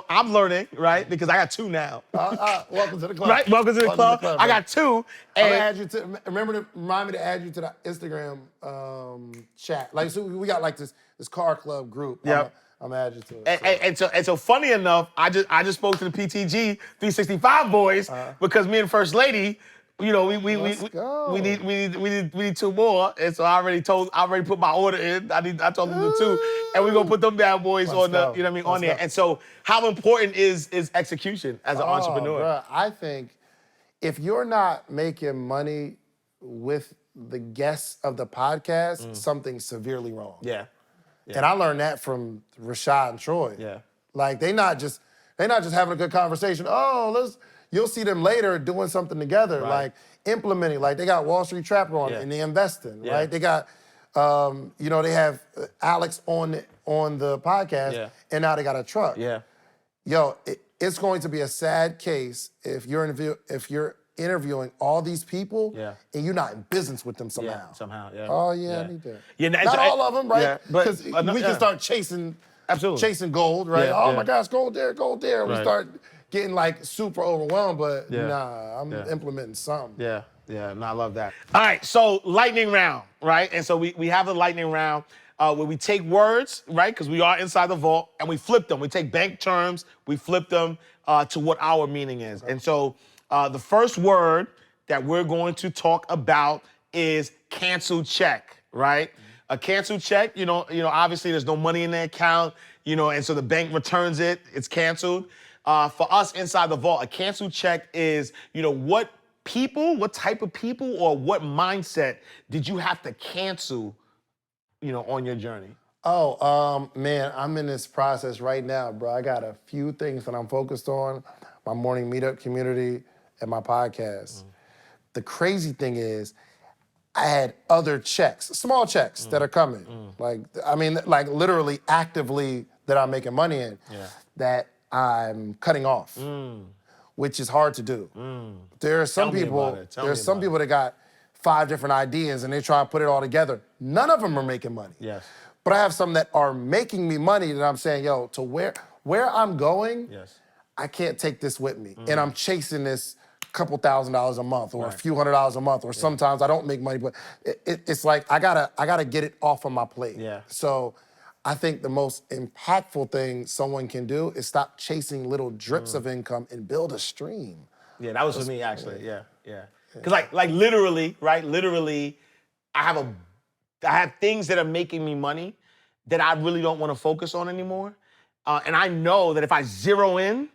I'm learning, right? Because I got 2 now. Welcome to the club. Right, welcome to the club. I got 2. I'm gonna add you to, remind me to add you to the Instagram chat. Like, so we got like this car club group. Yep. I'm gonna add you to it. And so funny enough, I just spoke to the PTG 365 boys because me and First Lady, we need 2 more, and so I already put my order in. I told them to do 2, and we're gonna put them bad boys on the, on there. And so how important is execution as an entrepreneur? Bruh, I think if you're not making money with the guests of the podcast, something's severely wrong. Yeah. And I learned that from Rashad and Troy. Yeah. Like they not just having a good conversation. You'll see them later doing something together, like implementing. Like they got Wall Street Trapper on it and they investing, right? They got, they have Alex on the podcast, and now they got a truck. Yeah. Yo, it's going to be a sad case if you're interviewing all these people and you're not in business with them somehow. Yeah, somehow, yeah. Oh, yeah, I need that. Yeah, not all of them, right? Yeah, because we can start chasing gold, right? Yeah, my gosh, gold there, gold there. We start getting like super overwhelmed, but nah, I'm implementing something. Yeah, no, I love that. All right, so lightning round, right? And so we have the lightning round where we take words, right? Because we are inside the vault, and we flip them. We take bank terms, we flip them to what our meaning is. And so the first word that we're going to talk about is cancel check, right? A cancel check, obviously there's no money in the account, and so the bank returns it, it's canceled. For us inside the vault, a cancel check is, what type of people or what mindset did you have to cancel, on your journey? Oh, man, I'm in this process right now, bro. I got a few things that I'm focused on, my Morning Meetup community and my podcast. The crazy thing is, I had other checks, small checks that are coming. Like literally actively that I'm making money in that I'm cutting off, which is hard to do. There are some people that got 5 different ideas and they try to put it all together. None of them are making money. Yes. But I have some that are making me money that I'm saying, yo, to where I'm going, I can't take this with me. And I'm chasing this couple $1,000s a month or a few $100s a month, or sometimes I don't make money, but it's like I gotta get it off of my plate. Yeah. So I think the most impactful thing someone can do is stop chasing little drips of income and build a stream. Yeah, that was for me actually. Yeah. Because like literally, right? Literally, I have things that are making me money that I really don't want to focus on anymore. And I know that if I zero in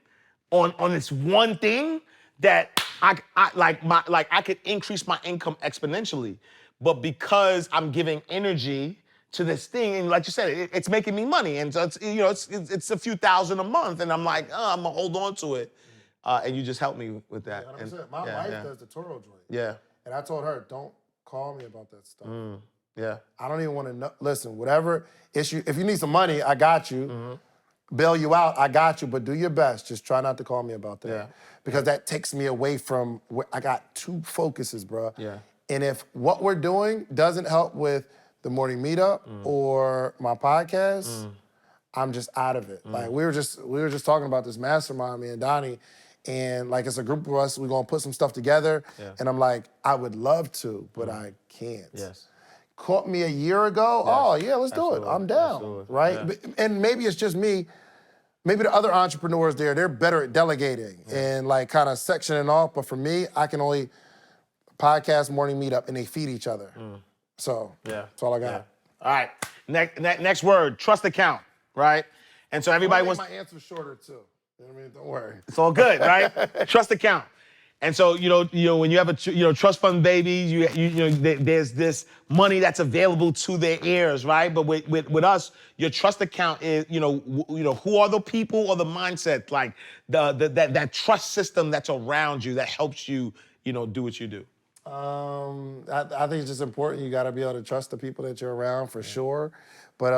on this one thing, that I could increase my income exponentially. But because I'm giving energy to this thing, and like you said, it's making me money, and so it's a few thousand a month, and I'm like, I'm gonna hold on to it. And you just helped me with that. 100%. My wife does the Toro joint. Yeah. And I told her, don't call me about that stuff. Yeah. I don't even want to know. Listen, whatever issue, if you need some money, I got you. Bail you out, I got you, but do your best. Just try not to call me about that. Yeah. Because that takes me away from where I got 2 focuses, bro. Yeah. And if what we're doing doesn't help with the Morning Meetup or my podcast, I'm just out of it. Like we were just talking about this mastermind, me and Donnie, and like it's a group of us, we're gonna put some stuff together. And I'm like, I would love to, but I can't. Yes. Caught me a year ago, oh yeah, let's do it. I'm down, right? Yeah. And maybe it's just me. Maybe the other entrepreneurs there, they're better at delegating and like kind of sectioning off. But for me, I can only podcast, Morning Meetup, and they feed each other. So that's all I got. All right. Next word, trust account, right? And so everybody wants my answer shorter too. You know what I mean? Don't worry. It's all good, right? Trust account. And so, you know, when you have a trust fund babies, there's this money that's available to their heirs, right? But with us, your trust account is, who are the people or the mindset, like that trust system that's around you that helps you, do what you do. I think it's just important. You got to be able to trust the people that you're around for sure. But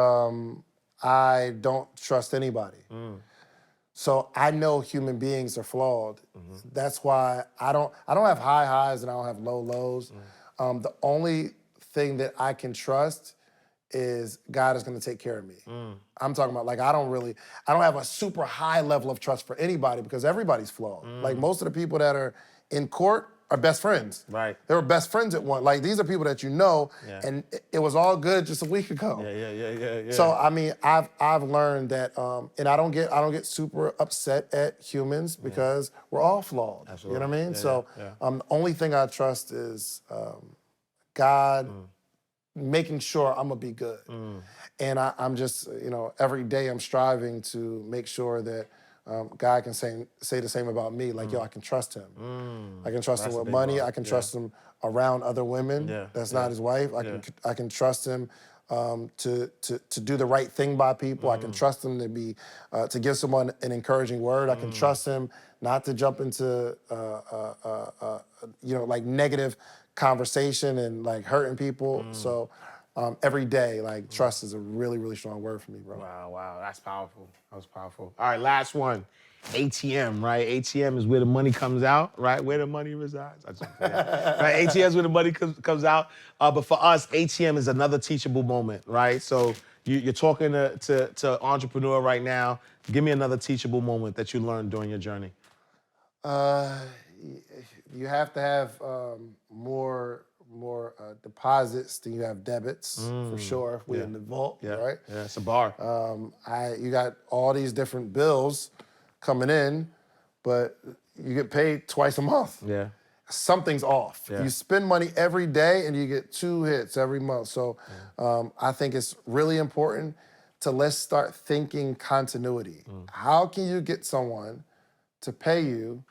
I don't trust anybody. So I know human beings are flawed. That's why I don't have high highs and I don't have low lows. The only thing that I can trust is God is going to take care of me. I'm talking about like I don't have a super high level of trust for anybody because everybody's flawed. Like most of the people that are in court are best friends. Right. They were best friends at one. Like these are people that you know, and it was all good just a week ago. Yeah. So I mean, I've learned that, and I don't get super upset at humans because we're all flawed. Absolutely. You know what I mean? Yeah. The only thing I trust is God making sure I'm gonna be good. And I'm just, every day I'm striving to make sure that God can say the same about me. Like, yo, I can trust him. I can trust him with money. I can trust him around other women. That's not his wife. I can trust him to do the right thing by people. I can trust him to give someone an encouraging word. I can trust him not to jump into like negative conversation and like hurting people. So every day, like trust is a really, really strong word for me, bro. Wow, that's powerful. That was powerful. All right, last one. ATM, right? ATM is where the money comes out, right? Where the money resides. Right? ATM is where the money comes out. But for us, ATM is another teachable moment, right? So you're talking to entrepreneur right now. Give me another teachable moment that you learned during your journey. You have to have more deposits than you have debits, for sure. We're in the vault, right? Yeah, it's a bar. You got all these different bills coming in, but you get paid twice a month. Yeah. Something's off. Yeah. You spend money every day and you get 2 hits every month. So I think it's really important to let's start thinking continuity. How can you get someone to pay you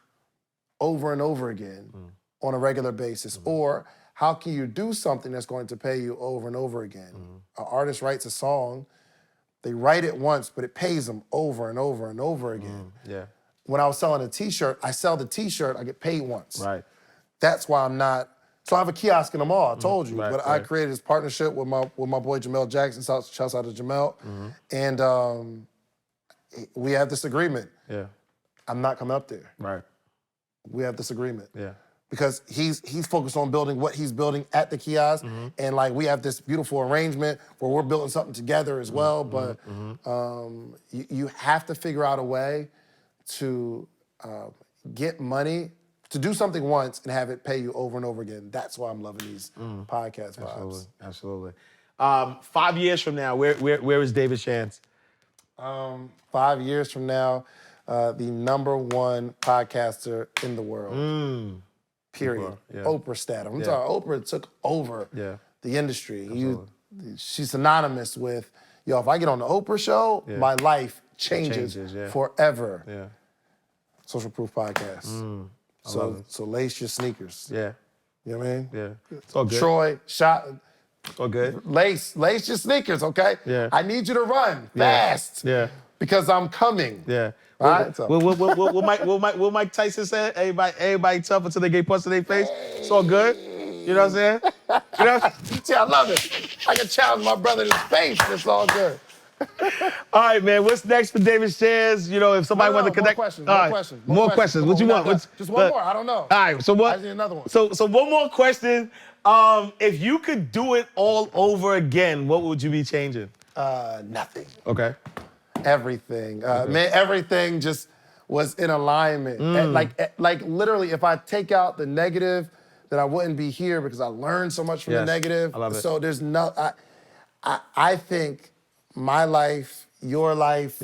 over and over again on a regular basis? Or how can you do something that's going to pay you over and over again? An artist writes a song, they write it once, but it pays them over and over and over again. When I was selling a t-shirt, I sell the t-shirt, I get paid once. Right. That's why I'm not, so I have a kiosk in the mall, I told you, but I created this partnership with my boy Jamel Jackson, shouts out to Jamel, and we have this agreement. I'm not coming up there. Right. We have this agreement. Because he's focused on building what he's building at the kiosk, and like we have this beautiful arrangement where we're building something together as well. But you have to figure out a way to get money to do something once and have it pay you over and over again. That's why I'm loving these podcast vibes. Absolutely. 5 years from now, where is David Shands? 5 years from now, the #1 podcaster in the world. Period. Oprah status. I'm talking Oprah took over the industry. She's synonymous with, yo, if I get on the Oprah show, my life changes forever. Social Proof Podcast. So lace your sneakers. You know what I mean? It's all good. Troy, shot. It's all good. Lace your sneakers, okay? I need you to run fast. Because I'm coming. All right? What Mike Tyson said? Everybody tough until they get punched in their face. It's all good. You know what I'm saying? You know? See, I love it. I can challenge my brother in his face. It's all good. All right, man. What's next for David Shands? You know, if somebody wants to connect. More questions. What you want? Just one more. I don't know. All right. So what? I need another one. So one more question. If you could do it all over again, what would you be changing? Nothing. Okay. Everything. Man, everything just was in alignment. Like literally, if I take out the negative, then I wouldn't be here because I learned so much from the negative. I love it. So there's no, I think my life, your life,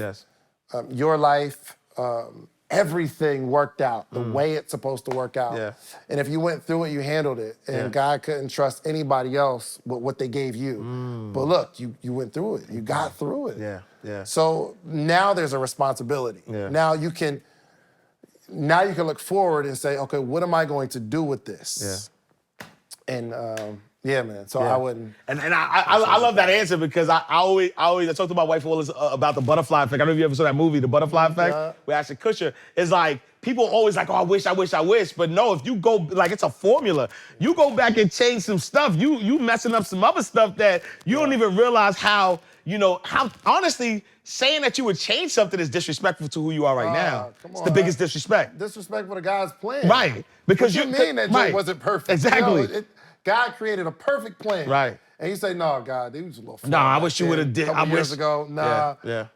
everything worked out the way it's supposed to work out. Yeah. And if you went through it, you handled it. And God couldn't trust anybody else with what they gave you. But look, you went through it. You got through it. Yeah. So now there's a responsibility. Yeah. Now you can look forward and say, okay, what am I going to do with this? Yeah. And yeah, man. So I wouldn't. And I love that answer because I always talk to my wife always about the butterfly effect. I don't know if you ever saw that movie, The Butterfly Effect, with Ashton Kutcher. It's like people always like, oh, I wish. But no, if you go like it's a formula. You go back and change some stuff. You messing up some other stuff that you don't even realize how honestly saying that you would change something is disrespectful to who you are right now. It's the biggest disrespect. Disrespectful to God's plan. Right. Because you mean that joke wasn't perfect. Exactly. God created a perfect plan. Right. And you say, no, God, they was a little No, I wish you would have did. A couple years ago, nah. Yeah.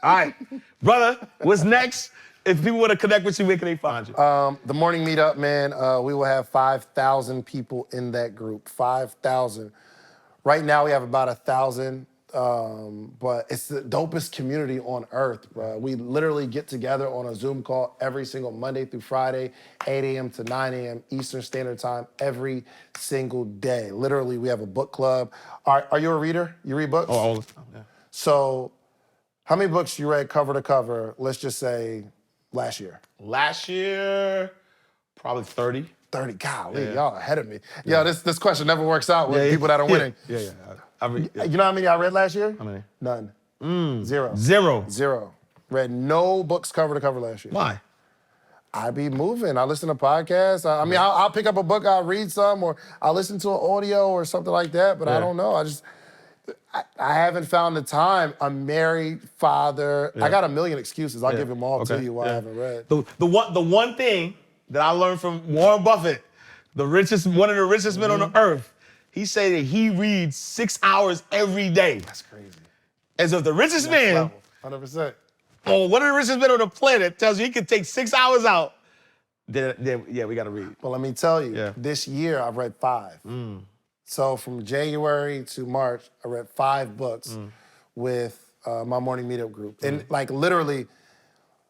All right, brother, what's next? If people want to connect with you, where can they find you? The Morning Meetup, man, we will have 5,000 people in that group, 5,000. Right now we have about 1,000, but it's the dopest community on earth, bro. We literally get together on a Zoom call every single Monday through Friday, 8 a.m. to 9 a.m. Eastern Standard Time, every single day. Literally, we have a book club. Are you a reader? You read books? Oh, all the time, yeah. So how many books you read cover to cover, let's just say, last year? Last year, probably 30. 30, golly, y'all ahead of me. Yo, this question never works out with people that are winning. Yeah. You know how many I read last year? How many? None. Zero. Zero. Read no books cover to cover last year. Why? I be moving. I listen to podcasts. I'll pick up a book, I'll read some, or I'll listen to an audio or something like that, but I don't know. I haven't found the time. I'm married, father. I got a million excuses. I'll give them all to you why I haven't read. The one thing that I learned from Warren Buffett, one of the richest men on the earth, he said that he reads 6 hours every day. That's crazy. As if the richest man, 100%. or one of the richest men on the planet tells you he can take 6 hours out, then we got to read. Well, let me tell you, this year I've read 5. So from January to March, I read 5 books with my Morning Meetup group. And like literally,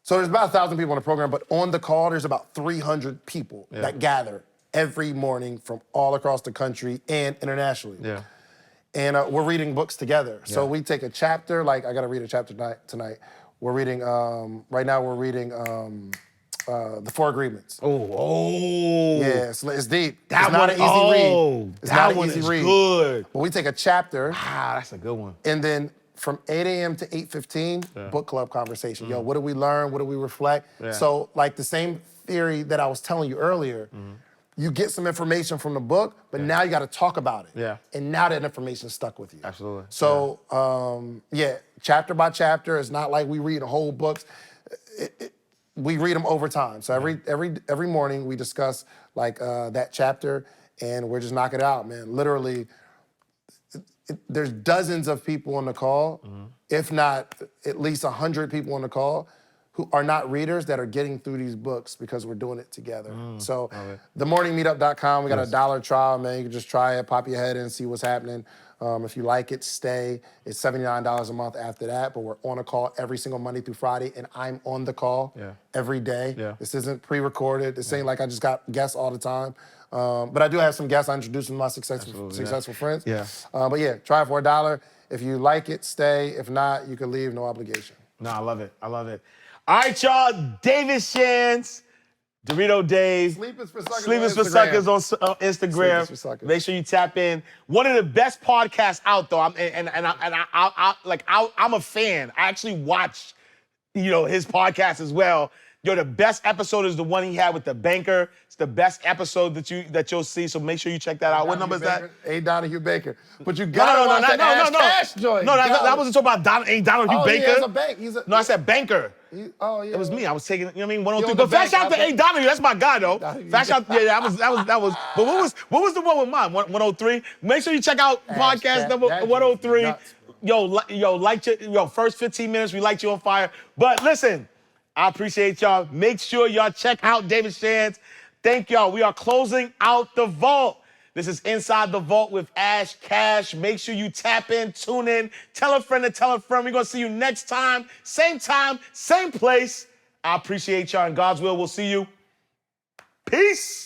so there's about 1,000 people on the program, but on the call, there's about 300 people that gather every morning from all across the country and internationally. Yeah. And we're reading books together. So we take a chapter, like I gotta read a chapter tonight. We're reading, right now we're reading The 4 Agreements. Oh. Yeah, it's deep. It's not an easy read. It's not an easy read. Good. But we take a chapter. That's a good one. And then from 8 a.m. to 8:15, book club conversation. Yo, what did we learn? What did we reflect? So like the same theory that I was telling you earlier, you get some information from the book, but now you got to talk about it. Yeah. And now that information stuck with you. Absolutely. So chapter by chapter. It's not like we read whole books. We read them over time. So every morning we discuss like that chapter, and we're just knocking it out, man. Literally, there's dozens of people on the call, if not at least 100 people on the call, who are not readers that are getting through these books because we're doing it together. So themorningmeetup.com, we got a $1 trial, man. You can just try it, pop your head in, see what's happening. If you like it, stay. It's $79 a month after that, but we're on a call every single Monday through Friday, and I'm on the call every day. This isn't pre-recorded. This ain't like I just got guests all the time. But I do have some guests I introduce to my successful friends. But yeah, try it for $1. If you like it, stay. If not, you can leave, no obligation. No, I love it. All right, y'all, David Shands, Dorito Dave. Sleepis4Suckers on Instagram. Sleepis4Suckers. Make sure you tap in. One of the best podcasts out, though. I'm a fan. I actually watch, his podcast as well. The best episode is the one he had with the banker. It's the best episode that you'll see. So make sure you check that out. What number is that? A. Donahue Baker. But you gotta watch that Ash Cash joint. No, that wasn't talking about Donahue Baker. He has a bank. No, I said banker. Oh yeah. It was me. I was taking, you know what I mean, 103. on the But fast bank, shout to I A. Donahue. That's my guy, though. Donahue. Fast shout, yeah, that was. But what was the one with mine? 103. Make sure you check out podcast number that 103. nuts, First 15 minutes, we light you on fire. But listen, I appreciate y'all. Make sure y'all check out David Shands. Thank y'all. We are closing out the vault. This is Inside the Vault with Ash Cash. Make sure you tap in, tune in, tell a friend to tell a friend. We're going to see you next time, same place. I appreciate y'all, and God's will, we'll see you. Peace.